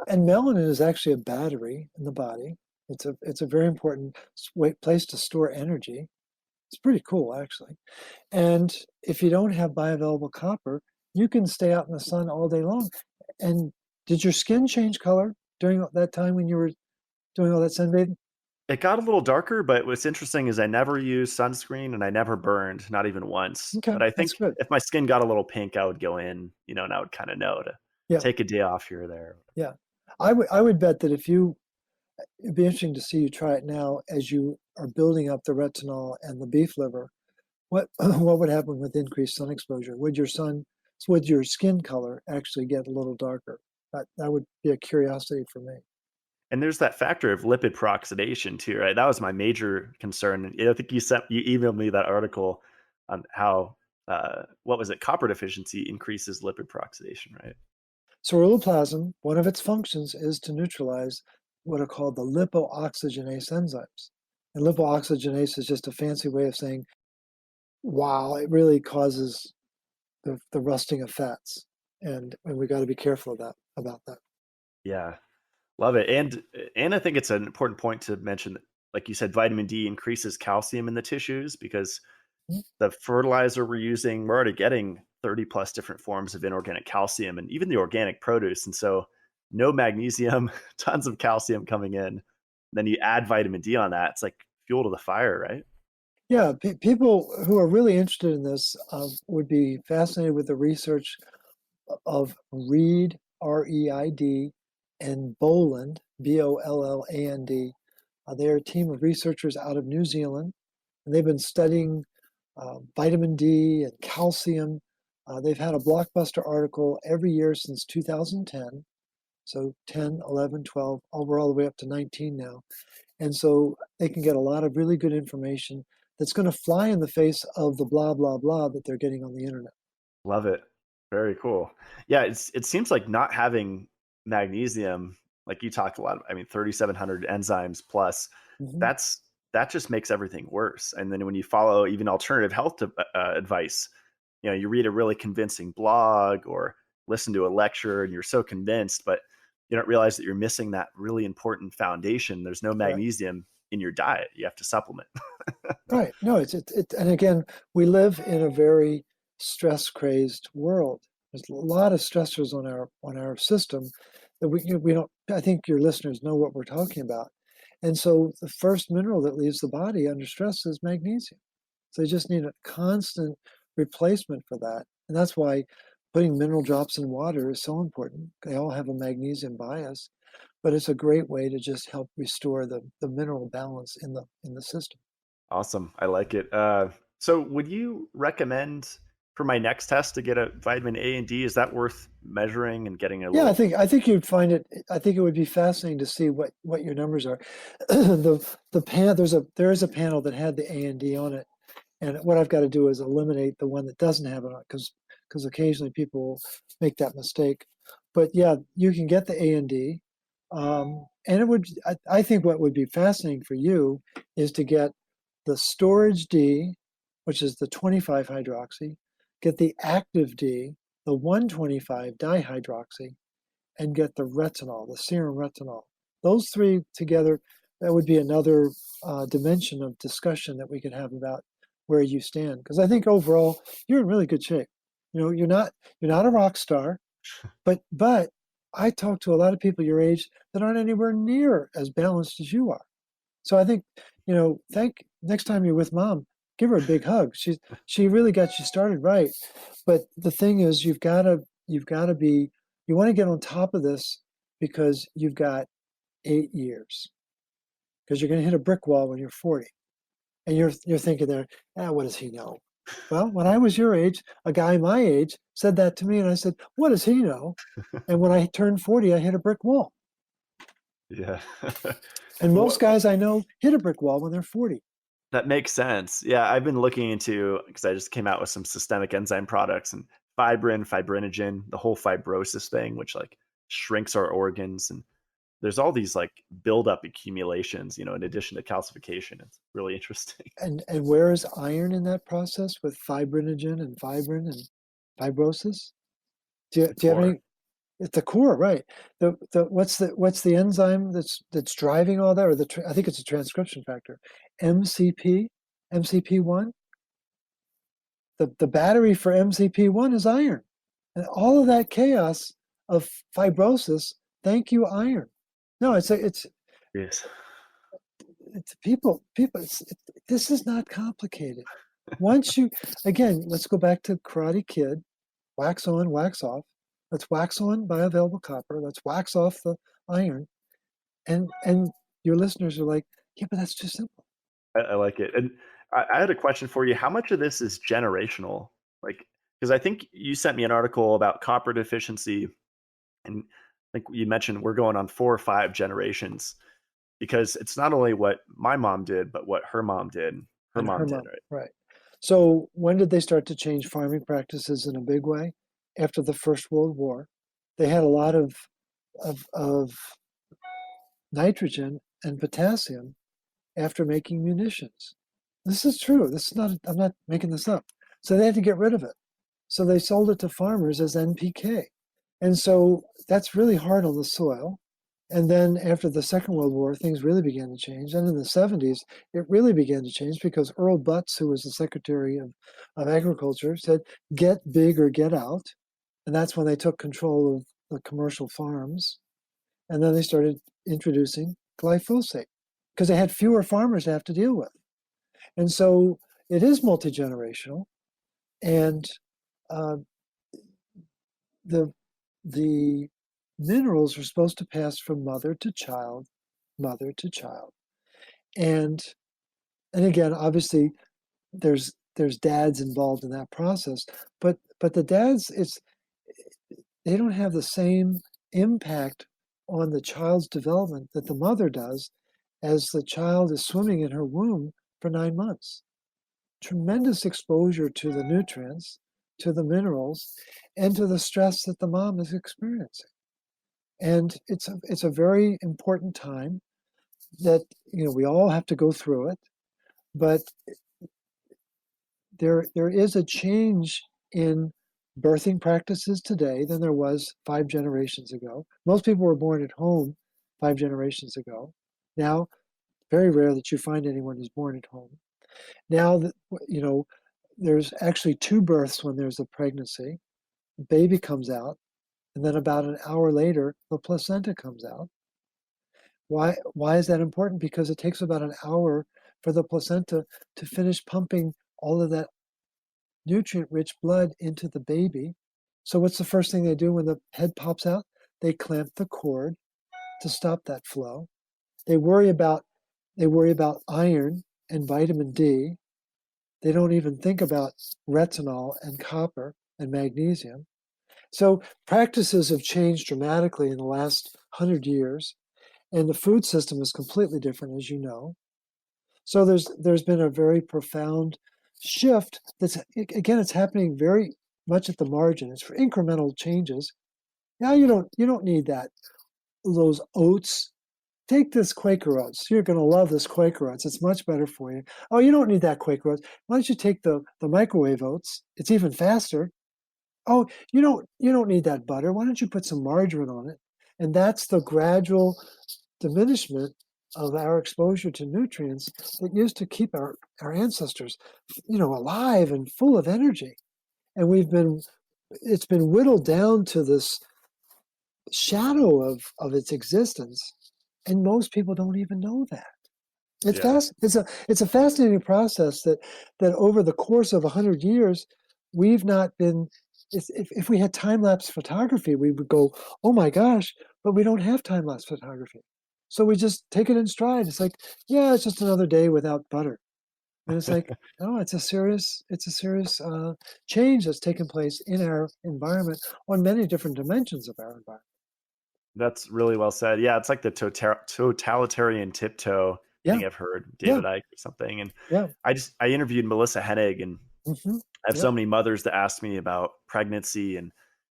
Speaker 2: And melanin is actually a battery in the body. It's a very important place to store energy. It's pretty cool, actually. And if you don't have bioavailable copper, you can stay out in the sun all day long. And did your skin change color during that time when you were doing all that sunbathing?
Speaker 1: It got a little darker, but what's interesting is I never used sunscreen and I never burned, not even once.
Speaker 2: Okay,
Speaker 1: But I
Speaker 2: that's
Speaker 1: think
Speaker 2: good.
Speaker 1: if my skin got a little pink, I would go in, and I would kind of know to
Speaker 2: Yeah,
Speaker 1: take a day off here or there.
Speaker 2: yeah. I would bet that if you it'd be interesting to see you try it now as you are building up the retinol and the beef liver. What what would happen with increased sun exposure? Would your skin color actually get a little darker? That would be a curiosity for me.
Speaker 1: And there's that factor of lipid peroxidation too, right? That was my major concern. And I think you emailed me that article on how what was it? Copper deficiency increases lipid peroxidation, right?
Speaker 2: Ceruloplasmin, one of its functions is to neutralize what are called the lipooxygenase enzymes. And lipooxygenase is just a fancy way of saying, wow, it really causes the rusting of fats. And we got to be careful of that about that.
Speaker 1: Yeah, love it. And I think it's an important point to mention that, like you said, vitamin D increases calcium in the tissues because
Speaker 2: Mhm.
Speaker 1: the fertilizer we're using, we're already getting 30 plus different forms of inorganic calcium and even the organic produce. And so no magnesium, tons of calcium coming in. Then you add vitamin D on that. It's like fuel to the fire, right?
Speaker 2: Yeah, people who are really interested in this would be fascinated with the research of Reid, Reid, and Boland, Bolland. They're a team of researchers out of New Zealand, and they've been studying vitamin D and calcium. They've had a blockbuster article every year since 2010. So 10, 11, 12, we're all the way up to 19 now. And so they can get a lot of really good information that's going to fly in the face of the blah, blah, blah that they're getting on the internet.
Speaker 1: Love it. Very cool. Yeah, it seems like not having magnesium, like you talked a lot. I mean, 3,700 enzymes plus.
Speaker 2: Mhm.
Speaker 1: That's that just makes everything worse. And then when you follow even alternative health advice, you read a really convincing blog or listen to a lecture, and you're so convinced, but you don't realize that you're missing that really important foundation. There's no
Speaker 2: Correct.
Speaker 1: magnesium in your diet. You have to supplement.
Speaker 2: Right. No, and again, we live in a very stress crazed world. There's a lot of stressors on our system that we don't. I think your listeners know what we're talking about. And so the first mineral that leaves the body under stress is magnesium. So you just need a constant replacement for that. And that's why putting mineral drops in water is so important. They all have a magnesium bias, but it's a great way to just help restore the mineral balance in the system.
Speaker 1: Awesome. I like it. So would you recommend for my next test to get a vitamin A and D? Is that worth measuring and getting a
Speaker 2: Yeah,
Speaker 1: little?
Speaker 2: I think you'd find it. I think it would be fascinating to see what your numbers are. There is a panel that had the A and D on it, and what I've got to do is eliminate the one that doesn't have it on, because occasionally people make that mistake. But yeah, you can get the A and D, and I think what would be fascinating for you is to get the storage D, which is the 25 hydroxy, get the active D, the 125 dihydroxy, and get the retinol, the serum retinol. Those three together, that would be another dimension of discussion that we could have about where you stand. Because I think overall you're in really good shape. You know, you're not a rock star, but I talk to a lot of people your age that aren't anywhere near as balanced as you are. So I think, next time you're with mom, give her a big hug. She really got you started right. But the thing is, you've got to be, you want to get on top of this because you've got 8 years, because you're going to hit a brick wall when you're 40, and you're thinking there, what does he know? Well, when I was your age, a guy my age said that to me, and I said, what does he know? And when I turned 40, I hit a brick wall.
Speaker 1: Yeah.
Speaker 2: And most
Speaker 1: What?
Speaker 2: guys I know hit a brick wall when they're 40.
Speaker 1: That makes sense. Yeah, I've been looking into because I just came out with some systemic enzyme products and fibrinogen, the whole fibrosis thing, which like shrinks our organs, and there's all these like buildup accumulations, in addition to calcification. It's really interesting.
Speaker 2: And where is iron in that process with fibrinogen and fibrin and fibrosis?
Speaker 1: The
Speaker 2: Do you have
Speaker 1: core.
Speaker 2: any? It's the core, right? What's the enzyme that's driving all that, or I think it's a transcription factor, MCP, MCP1. The battery for MCP1 is iron, and all of that chaos of fibrosis. Thank you, iron. No,
Speaker 1: Yes.
Speaker 2: it's people. This is not complicated. Once you, again, let's go back to Karate Kid, wax on, wax off. Let's wax on bioavailable copper. Let's wax off the iron. And your listeners are like, yeah, but that's too simple.
Speaker 1: I like it. And I had a question for you. How much of this is generational? Like, because I think you sent me an article about copper deficiency, and I think you mentioned we're going on 4 or 5 generations because it's not only what my mom did, but what her mom did. Her
Speaker 2: And
Speaker 1: mom
Speaker 2: her
Speaker 1: did,
Speaker 2: mom,
Speaker 1: right?
Speaker 2: right. So when did they start to change farming practices in a big way? After the First World War. They had a lot of nitrogen and potassium after making munitions. This is true. This is not, I'm not making this up. So they had to get rid of it. So they sold it to farmers as NPK. And so that's really hard on the soil. And then after the Second World War, things really began to change. And in the 70s, it really began to change because Earl Butz, who was the Secretary of Agriculture, said, get big or get out. And that's when they took control of the commercial farms. And then they started introducing glyphosate because they had fewer farmers to have to deal with. And so it is multi-generational. And uh, the the minerals are supposed to pass from mother to child, mother to child. And and again, obviously there's dads involved in that process, but the dads, they don't have the same impact on the child's development that the mother does as the child is swimming in her womb for 9 months. Tremendous exposure to the nutrients, to the minerals, and to the stress that the mom is experiencing. And it's a very important time that we all have to go through it, but there is a change in birthing practices today than there was 5 generations ago. Most people were born at home 5 generations ago. Now, very rare that you find anyone who's born at home. Now that there's actually 2 births when there's a pregnancy. baby comes out, and then about an hour later, the placenta comes out. Why is that important? Because it takes about an hour for the placenta to finish pumping all of that nutrient-rich blood into the baby. So what's the first thing they do when the head pops out? They clamp the cord to stop that flow. They worry about iron and vitamin D. They don't even think about retinol and copper and magnesium. So practices have changed dramatically in the last 100 years, and the food system is completely different, as you know. So there's been a very profound shift that's, again, it's happening very much at the margin. It's for incremental changes. Now you don't need those oats. Take this Quaker oats. You're going to love this Quaker oats. It's much better for you. Oh, you don't need that Quaker oats. Why don't you take the microwave oats? It's even faster. Oh, you don't need that butter. Why don't you put some margarine on it? And that's the gradual diminishment of our exposure to nutrients that used to keep our ancestors, alive and full of energy. And it's been whittled down to this shadow of its existence. And most people don't even know that. It's
Speaker 1: Yeah.
Speaker 2: fast. It's a fascinating process that over the course of 100 years, we've not been. If we had time-lapse photography, we would go, "Oh my gosh!" But we don't have time-lapse photography, so we just take it in stride. It's like, yeah, it's just another day without butter, and it's like, no, it's a serious change that's taken place in our environment on many different dimensions of our environment.
Speaker 1: That's really well said. Yeah, it's like the totalitarian tiptoe
Speaker 2: Yeah,
Speaker 1: thing I've heard,
Speaker 2: yeah,
Speaker 1: David Icke or something. And
Speaker 2: yeah.
Speaker 1: I interviewed Melissa Hennig, and
Speaker 2: Hmm.
Speaker 1: I have
Speaker 2: Yep.
Speaker 1: so many mothers that ask me about pregnancy and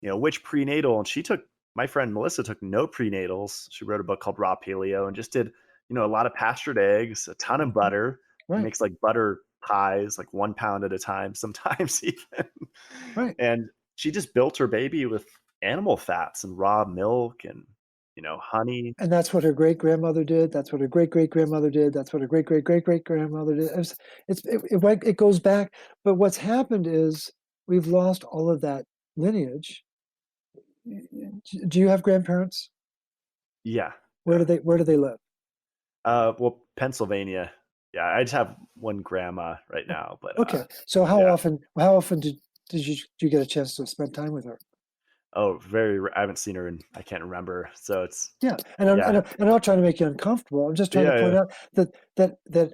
Speaker 1: which prenatal. And my friend Melissa took no prenatals. She wrote a book called Raw Paleo and just did a lot of pastured eggs, a ton of
Speaker 2: Hmm.
Speaker 1: butter, and
Speaker 2: Right,
Speaker 1: makes like butter pies, like 1 pound at a time, sometimes even.
Speaker 2: right.
Speaker 1: And she just built her baby with animal fats and raw milk and honey.
Speaker 2: And that's what her great grandmother did. That's what her great great grandmother did. That's what her great great great great grandmother did. It goes back. But what's happened is we've lost all of that lineage. Do you have grandparents?
Speaker 1: Yeah,
Speaker 2: Where
Speaker 1: yeah.
Speaker 2: do they live?
Speaker 1: Well, Pennsylvania. Yeah, I just have one grandma right now, but
Speaker 2: Okay. So
Speaker 1: yeah.
Speaker 2: how often did you get a chance to spend time with her?
Speaker 1: Oh, I haven't seen her and I can't remember. So it's
Speaker 2: Yeah. And
Speaker 1: yeah,
Speaker 2: I'm not trying to make you uncomfortable. I'm just trying to
Speaker 1: yeah,
Speaker 2: point
Speaker 1: yeah.
Speaker 2: out that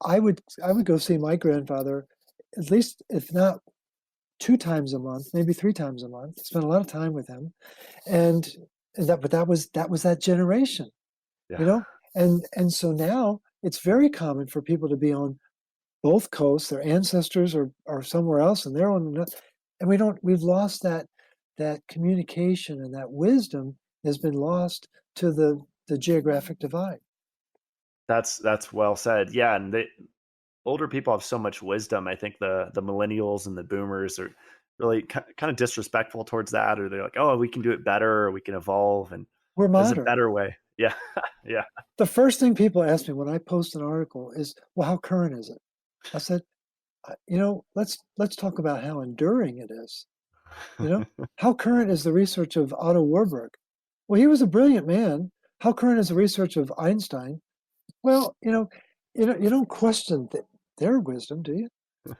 Speaker 2: I would go see my grandfather at least, if not 2 times a month, maybe 3 times a month. Spent a lot of time with him, and but that was that generation, you
Speaker 1: Yeah.
Speaker 2: know. And so now it's very common for people to be on both coasts. Their ancestors are somewhere else, and they're on, and we've lost that communication, and that wisdom has been lost to the geographic divide.
Speaker 1: That's well said. Yeah, and older people have so much wisdom. I think the millennials and the boomers are really kind of disrespectful towards that, or they're like, "Oh, we can do it better, or we can evolve, and
Speaker 2: We're
Speaker 1: there's a
Speaker 2: modern.
Speaker 1: better way." Yeah, yeah.
Speaker 2: The first thing people ask me when I post an article is, "Well, how current is it?" I said, let's talk about how enduring it is. You know, how current is the research of Otto Warburg? Well, he was a brilliant man. How current is the research of Einstein? Well, you don't question their wisdom, do you?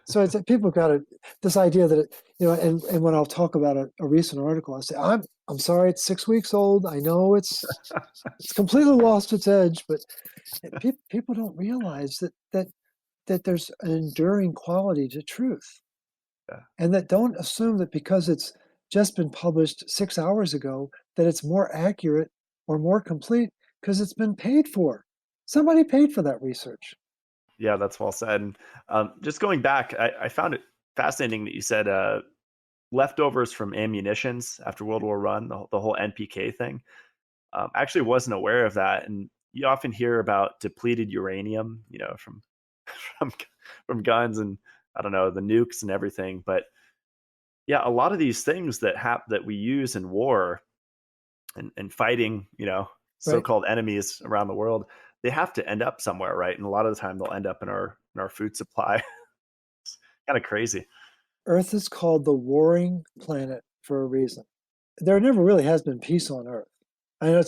Speaker 2: So it's that people got this idea that and when I'll talk about a recent article, I say, I'm sorry, it's 6 weeks old. I know it's completely lost its edge, but people don't realize that there's an enduring quality to truth.
Speaker 1: Yeah.
Speaker 2: And that don't assume that because it's just been published 6 hours ago, that it's more accurate or more complete because it's been paid for. Somebody paid for that research.
Speaker 1: Yeah, that's well said. And just going back, I found it fascinating that you said leftovers from ammunitions after World War One, the whole NPK thing. I actually wasn't aware of that, and you often hear about depleted uranium, from from from guns and I don't know the nukes and everything. But yeah, a lot of these things that we use in war and fighting,
Speaker 2: Right?
Speaker 1: so-called enemies around the world, they have to end up somewhere, right? And a lot of the time, they'll end up in our food supply. Kind of crazy.
Speaker 2: Earth is called the warring planet for a reason. There never really has been peace on earth. I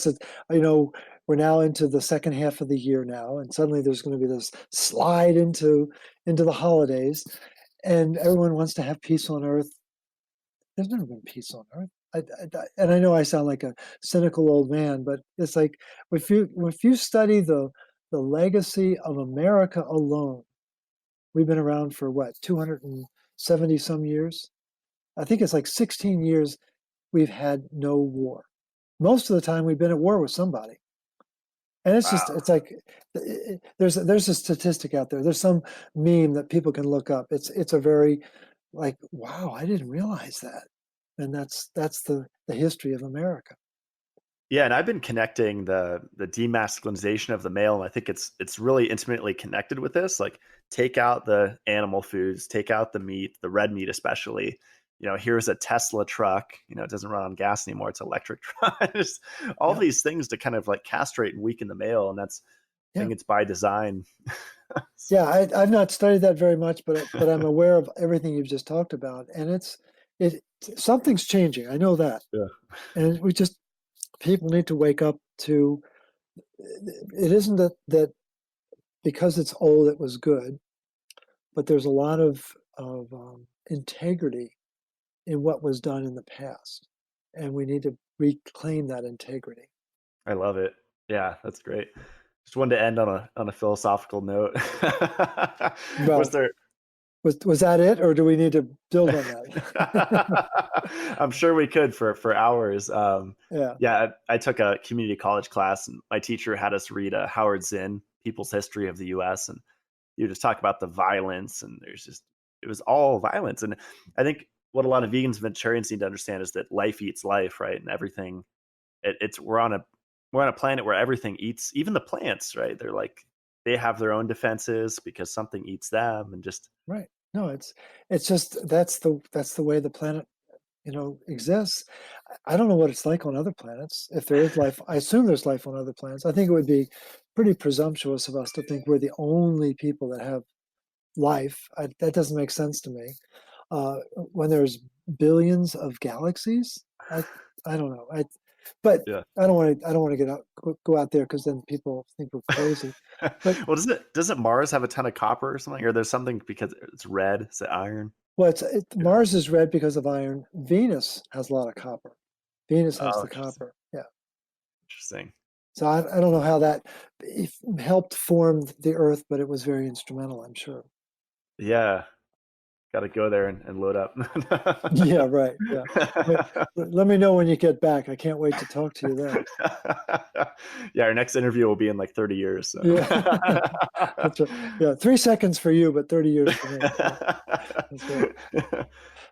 Speaker 2: know we're now into the second half of the year now, and suddenly there's going to be this slide into the holidays, and everyone wants to have peace on earth. There's never been peace on earth. And I know I sound like a cynical old man, but it's like if you study the legacy of America alone, we've been around for what, 270 some years? I think it's like 16 years we've had no war. Most of the time we've been at war with somebody. And
Speaker 1: Wow.
Speaker 2: it's like there's a statistic out there. There's some meme that people can look up. It's a very like, wow, I didn't realize that. And that's the history of America.
Speaker 1: Yeah, and I've been connecting the demasculinization of the male, and I think it's really intimately connected with this. Like, take out the animal foods, take out the meat, the red meat especially. Here's a Tesla truck. It doesn't run on gas anymore; it's electric truck. Just all
Speaker 2: Yeah,
Speaker 1: these things to kind of like castrate and weaken the male, and I
Speaker 2: yeah,
Speaker 1: think it's by design.
Speaker 2: yeah. I've not studied that very much, but I'm aware of everything you've just talked about, and it something's changing. I know that,
Speaker 1: Yeah.
Speaker 2: and people need to wake up to. It isn't that because it's old it was good, but there's a lot of integrity in what was done in the past, and we need to reclaim that integrity.
Speaker 1: I love it. Yeah, that's great. Just wanted to end on a philosophical note. Was
Speaker 2: Well,
Speaker 1: there
Speaker 2: was that it, or do we need to build on that?
Speaker 1: I'm sure we could for hours.
Speaker 2: Yeah,
Speaker 1: Yeah, I took a community college class, and my teacher had us read Howard Zinn, People's History of the U.S., and you just talk about the violence, and it was all violence. And I think what a lot of vegans and vegetarians need to understand is that life eats life, right? And everything, it's we're on a planet where everything eats, even the plants, right? They have their own defenses because something eats them, and just
Speaker 2: right. No, it's just that's the way the planet exists. I don't know what it's like on other planets. If there is life, I assume there's life on other planets. I think it would be pretty presumptuous of us to think we're the only people that have life. That doesn't make sense to me. When there's billions of galaxies, I don't know. But
Speaker 1: yeah.
Speaker 2: I don't want to go out there because then people think we're crazy. But
Speaker 1: Well, doesn't Mars have a ton of copper or something? Or there's something because it's red? Is it iron? Yeah.
Speaker 2: Mars is red because of iron. Venus has a lot of copper. Venus has
Speaker 1: Oh,
Speaker 2: the copper. Yeah.
Speaker 1: interesting.
Speaker 2: So I don't know how that helped form the Earth, but it was very instrumental, I'm sure.
Speaker 1: Yeah, got to go there and load up.
Speaker 2: Yeah, right. Yeah. Let me know when you get back. I can't wait to talk to you then.
Speaker 1: Yeah, our next interview will be in like 30 years. So.
Speaker 2: Yeah. That's right. Yeah. 3 seconds for you, but 30 years for me. Yeah. That's right. That's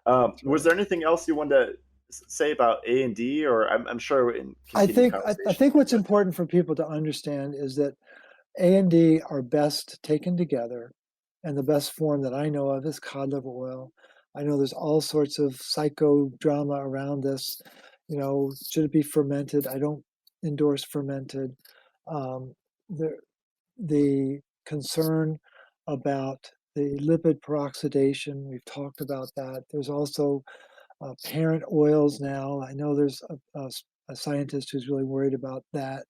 Speaker 1: Was
Speaker 2: right.
Speaker 1: there anything else you wanted to say about A&D, or I'm sure we can continue the
Speaker 2: I
Speaker 1: conversation.
Speaker 2: think what's important for people to understand is that A&D are best taken together, and the best form that I know of is cod liver oil. I know there's all sorts of psychodrama around this. Should it be fermented? I don't endorse fermented. Um, the the concern about the lipid peroxidation, we've talked about that. There's also parent oils now. I know there's a scientist who's really worried about that.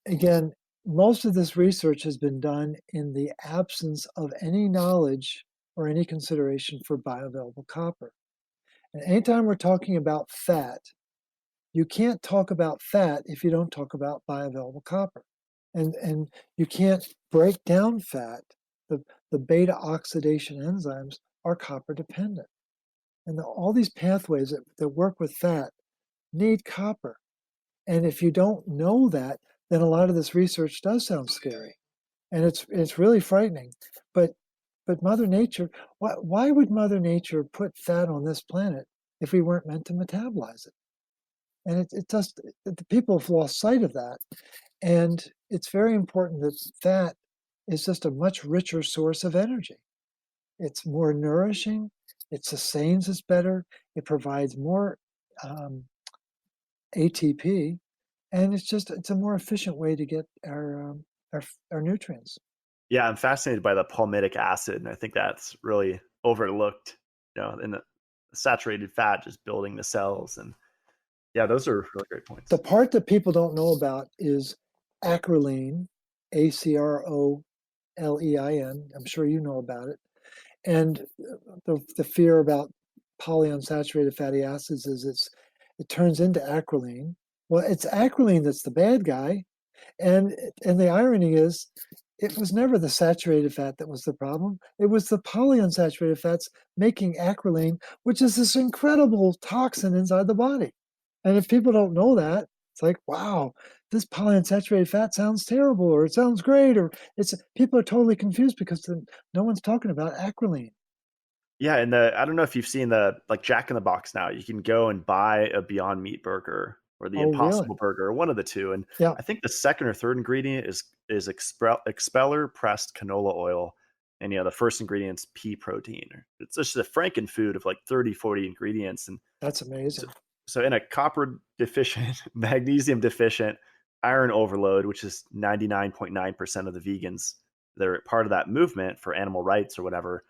Speaker 2: Again, most of this research has been done in the absence of any knowledge or any consideration for bioavailable copper. And anytime we're talking about fat, you can't talk about fat if you don't talk about bioavailable copper. And you can't break down fat. The beta oxidation enzymes are copper dependent. And all these pathways that work with fat need copper. And if you don't know that, then a lot of this research does sound scary, and it's really frightening. But Mother Nature, why would Mother Nature put fat on this planet if we weren't meant to metabolize it? And it just the people have lost sight of that. And it's very important that fat is just a much richer source of energy. It's more nourishing. It sustains us better. It provides more um, ATP, and it's a more efficient way to get our nutrients.
Speaker 1: Yeah, I'm fascinated by the palmitic acid, and I think that's really overlooked, in saturated fat just building the cells. And yeah, those are really great points.
Speaker 2: The part that people don't know about is acrolein, acrolein. I'm sure you know about it. And the fear about polyunsaturated fatty acids is it turns into acrolein. Well, it's acrolein that's the bad guy. And the irony is, it was never the saturated fat that was the problem. It was the polyunsaturated fats making acrolein, which is this incredible toxin inside the body. And if people don't know that, it's like, wow, this polyunsaturated fat sounds terrible, or it sounds great, or people are totally confused because no one's talking about acrolein.
Speaker 1: Yeah, and I don't know if you've seen the like Jack in the Box now. You can go and buy a Beyond Meat burger or the
Speaker 2: Oh, really?
Speaker 1: Impossible Burger, or one of the two. And
Speaker 2: Yeah,
Speaker 1: I think the second or third ingredient is expeller pressed canola oil. And the first ingredient's pea protein. It's just a frankenfood of like 30, 40 ingredients. And
Speaker 2: that's
Speaker 1: so,
Speaker 2: amazing.
Speaker 1: so in a copper deficient, magnesium deficient, iron overload, which is 99.9% of the vegans that are part of that movement for animal rights or whatever,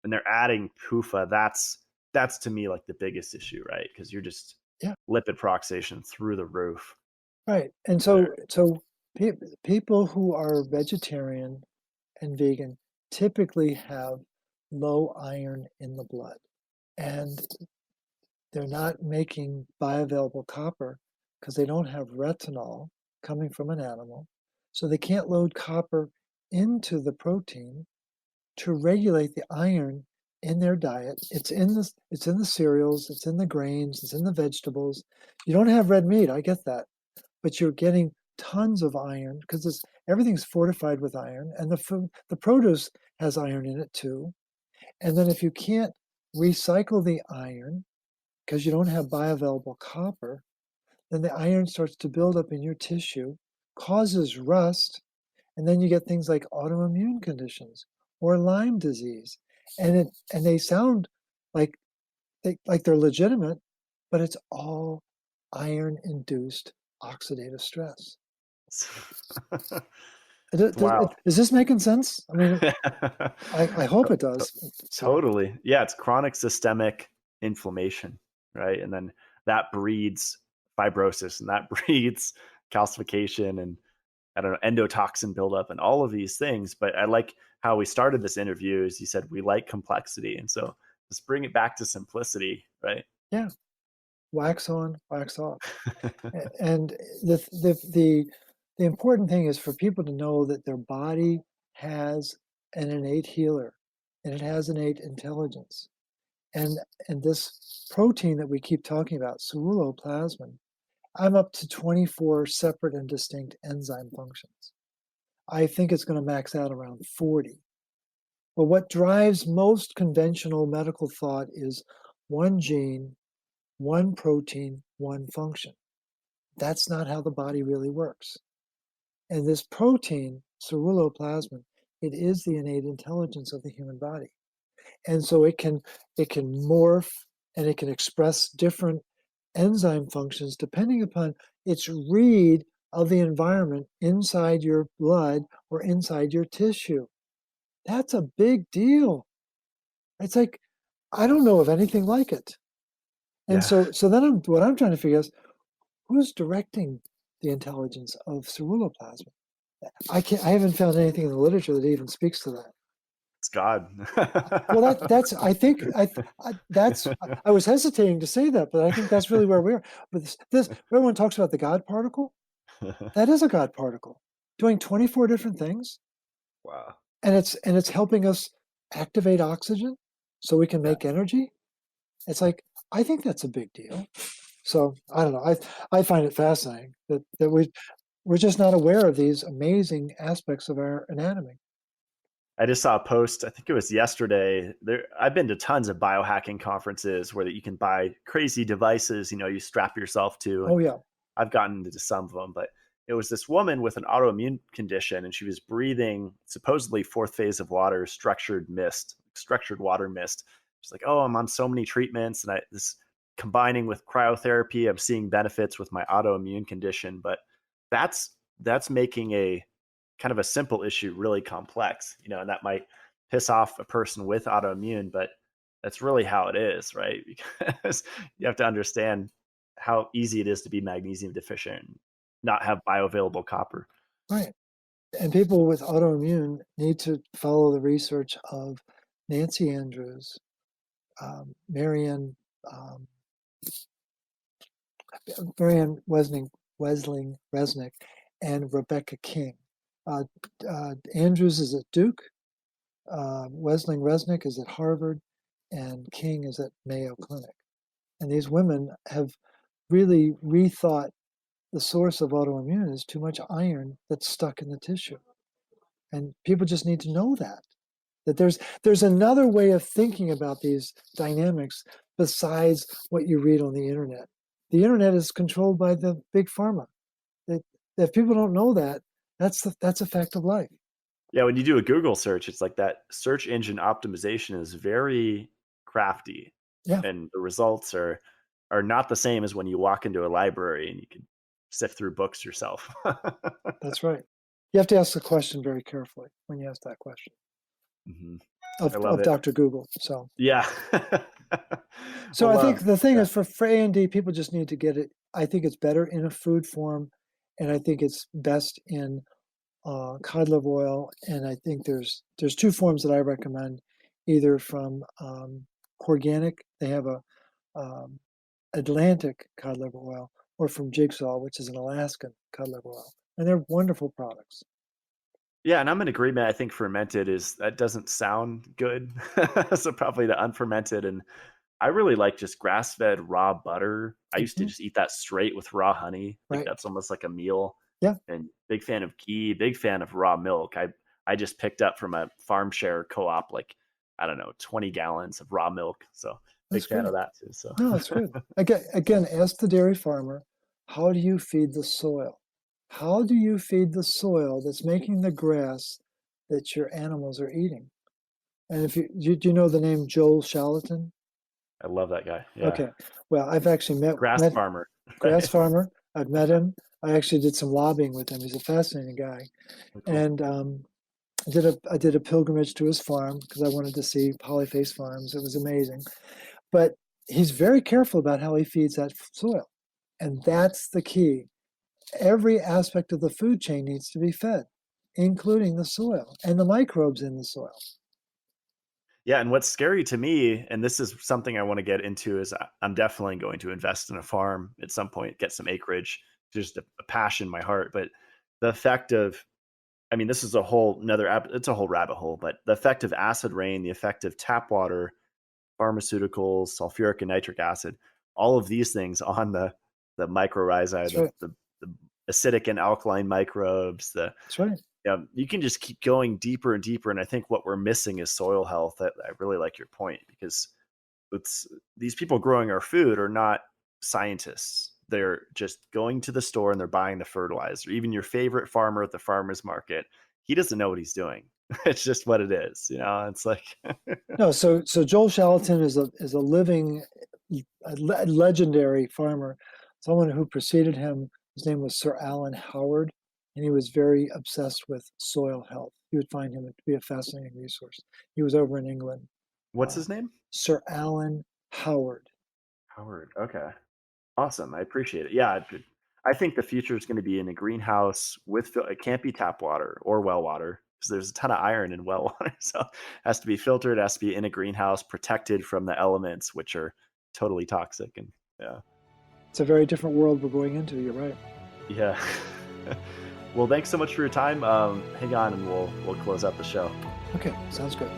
Speaker 1: and they're adding PUFA, that's to me like the biggest issue, right? Because you're just
Speaker 2: Yeah,
Speaker 1: lipid peroxidation through the roof.
Speaker 2: right. And
Speaker 1: There.
Speaker 2: so people who are vegetarian and vegan typically have low iron in the blood, and they're not making bioavailable copper because they don't have retinol coming from an animal. So they can't load copper into the protein to regulate the iron in their diet. It's in the cereals, it's in the grains, it's in the vegetables. You don't have red meat, I get that, but you're getting tons of iron because everything's fortified with iron, and the produce has iron in it too. And then if you can't recycle the iron because you don't have bioavailable copper, then the iron starts to build up in your tissue, causes rust, and then you get things like autoimmune conditions or Lyme disease. And they sound like they're legitimate, but it's all iron-induced oxidative stress.
Speaker 1: Wow.
Speaker 2: Is this making sense? I mean, I hope it does. So
Speaker 1: Totally. Yeah, it's chronic systemic inflammation, right? And then that breeds fibrosis, and that breeds calcification, and I don't know, endotoxin buildup, and all of these things. But I like how we started this interview is you said we like complexity. And so let's bring it back to simplicity, right?
Speaker 2: yeah, wax on, wax off. And the important thing is for people to know that their body has an innate healer, and it has innate intelligence. And this protein that we keep talking about, ceruloplasmin, I'm up to 24 separate and distinct enzyme functions. I think it's going to max out around 40. But what drives most conventional medical thought is one gene, one protein, one function. That's not how the body really works. And this protein, ceruloplasmin, it is the innate intelligence of the human body. And so it can morph and it can express different enzyme functions depending upon its read of the environment inside your blood or inside your tissue. That's a big deal. It's like, I don't know of anything like it. And
Speaker 1: Yeah.
Speaker 2: so then what I'm trying to figure out is who's directing the intelligence of ceruloplasmin? I haven't found anything in the literature that even speaks to that.
Speaker 1: It's God.
Speaker 2: Well, that's I think I was hesitating to say that, but I think that's really where we are. But this everyone talks about the God particle. That is a God particle doing 24 different things,
Speaker 1: Wow.
Speaker 2: and it's helping us activate oxygen so we can
Speaker 1: Yeah.
Speaker 2: make energy. It's like, I think that's a big deal. So I don't know. I find it fascinating that we're just not aware of these amazing aspects of our anatomy.
Speaker 1: I just saw a post, I think it was yesterday. I've been to tons of biohacking conferences where that you can buy crazy devices, you strap yourself to, and
Speaker 2: Oh yeah.
Speaker 1: I've gotten into some of them, but it was this woman with an autoimmune condition, and she was breathing supposedly fourth phase of water, structured water mist. She's like, "Oh, I'm on so many treatments, and this combining with cryotherapy, I'm seeing benefits with my autoimmune condition." But that's making a kind of a simple issue really complex, and that might piss off a person with autoimmune, but that's really how it is, right? Because you have to understand how easy it is to be magnesium deficient, not have bioavailable copper.
Speaker 2: Right. And people with autoimmune need to follow the research of Nancy Andrews, Marianne um, Wesling Resnick, and Rebecca King. Andrews is at Duke, Wesling Resnick is at Harvard, and King is at Mayo Clinic. And these women have really rethought the source of autoimmune is too much iron that's stuck in the tissue. And people just need to know that there's another way of thinking about these dynamics besides what you read on the internet. The internet is controlled by the big pharma. If people don't know that, that's a fact of life.
Speaker 1: Yeah, when you do a Google search, it's like that search engine optimization is very crafty.
Speaker 2: Yeah.
Speaker 1: And the results are not the same as when you walk into a library and you can sift through books yourself.
Speaker 2: That's right. You have to ask the question very carefully when you ask that question.
Speaker 1: Mm-hmm.
Speaker 2: Of Dr. Google. So
Speaker 1: yeah.
Speaker 2: So well, I think the thing is for A&D, people just need to get it. I think it's better in a food form, and I think it's best in cod liver oil. And I think there's two forms that I recommend, either from Organic, they have a Atlantic cod liver oil, or from Jigsaw, which is an Alaskan cod liver oil, and they're wonderful products.
Speaker 1: Yeah, and I'm in agreement. I think fermented that doesn't sound good. So probably the unfermented. And I really like just grass-fed raw butter. I used to just eat that straight with raw honey. Like that's almost like a meal.
Speaker 2: Yeah.
Speaker 1: And big fan of ghee, big fan of raw milk. I just picked up from a farm share co-op, like, I don't know, 20 gallons of raw milk. So big fan of that too. So
Speaker 2: no, that's good. Again, ask the dairy farmer, how do you feed the soil? How do you feed the soil that's making the grass that your animals are eating? And if do you know the name Joel Charlatan?
Speaker 1: I love that guy. Yeah.
Speaker 2: Okay. Well, I've actually met
Speaker 1: farmer.
Speaker 2: Grass farmer. I've met him. I actually did some lobbying with him. He's a fascinating guy. Oh, cool. And I did a pilgrimage to his farm because I wanted to see polyface farms. It was amazing. But he's very careful about how he feeds that soil. And that's the key. Every aspect of the food chain needs to be fed, including the soil and the microbes in the soil.
Speaker 1: Yeah, and what's scary to me, and this is something I want to get into, is I'm definitely going to invest in a farm at some point, get some acreage, just a passion in my heart. But the effect of, I mean, this is a whole it's a whole rabbit hole, but the effect of acid rain, the effect of tap water, pharmaceuticals, sulfuric and nitric acid, all of these things on the mycorrhizae, the acidic and alkaline microbes,
Speaker 2: That's right.
Speaker 1: You can just keep going deeper and deeper. And I think what we're missing is soil health. I really like your point, because these people growing our food are not scientists. They're just going to the store and they're buying the fertilizer. Even your favorite farmer at the farmer's market, he doesn't know what he's doing. It's just what it is. It's like,
Speaker 2: no. So Joel Charlatan is a living, legendary farmer. Someone who preceded him, his name was Sir Alan Howard, and he was very obsessed with soil health. You would find him to be a fascinating resource. He was over in England.
Speaker 1: What's his name?
Speaker 2: Sir Alan Howard.
Speaker 1: Howard. Okay. Awesome. I appreciate it. Yeah. I think the future is going to be in a greenhouse it can't be tap water or well water, because there's a ton of iron in well water. So it has to be filtered, it has to be in a greenhouse, protected from the elements, which are totally toxic. And yeah.
Speaker 2: It's a very different world we're going into. You're right.
Speaker 1: Yeah. Well, thanks so much for your time. Hang on, and we'll close out the show.
Speaker 2: Okay, sounds good.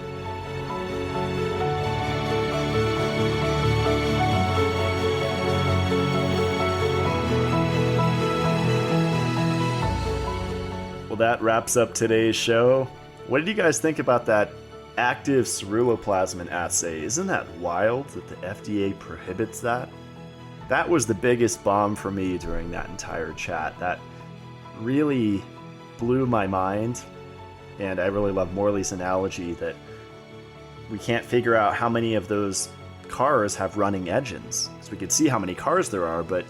Speaker 1: Well, that wraps up today's show. What did you guys think about that active ceruloplasmin assay? Isn't that wild that the FDA prohibits that? That was the biggest bomb for me during that entire chat. That really blew my mind. And I really love Morley's analogy that we can't figure out how many of those cars have running engines. So we could see how many cars there are, but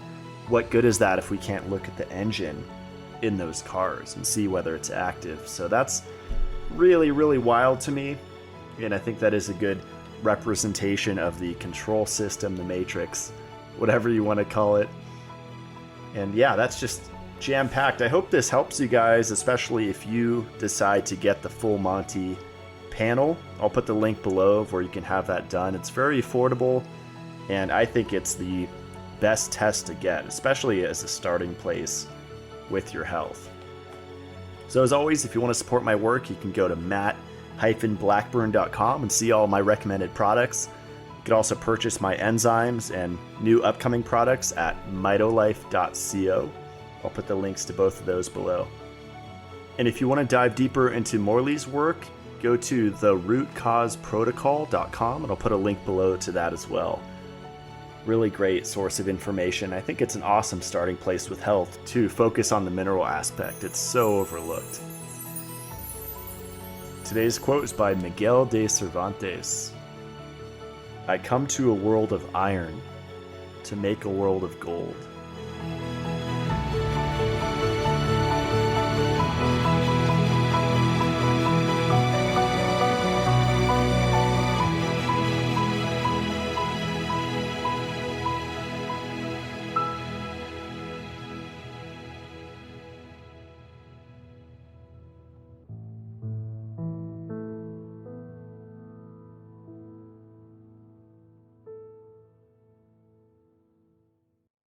Speaker 1: what good is that if we can't look at the engine in those cars and see whether it's active? So that's really, really wild to me. And I think that is a good representation of the control system, the matrix, whatever you want to call it. And yeah, that's just jam-packed. I hope this helps you guys, especially if you decide to get the full Monty panel. I'll put the link below where you can have that done. It's very affordable, and I think it's the best test to get, especially as a starting place with your health. So as always, if you want to support my work, you can go to matt-blackburn.com and see all my recommended products. You can also purchase my enzymes and new upcoming products at mitolife.co. I'll put the links to both of those below. And if you want to dive deeper into Morley's work, go to therootcauseprotocol.com, and I'll put a link below to that as well. Really great source of information. I think it's an awesome starting place with health to focus on the mineral aspect. It's so overlooked. Today's quote is by Miguel de Cervantes. "I come to a world of iron to make a world of gold."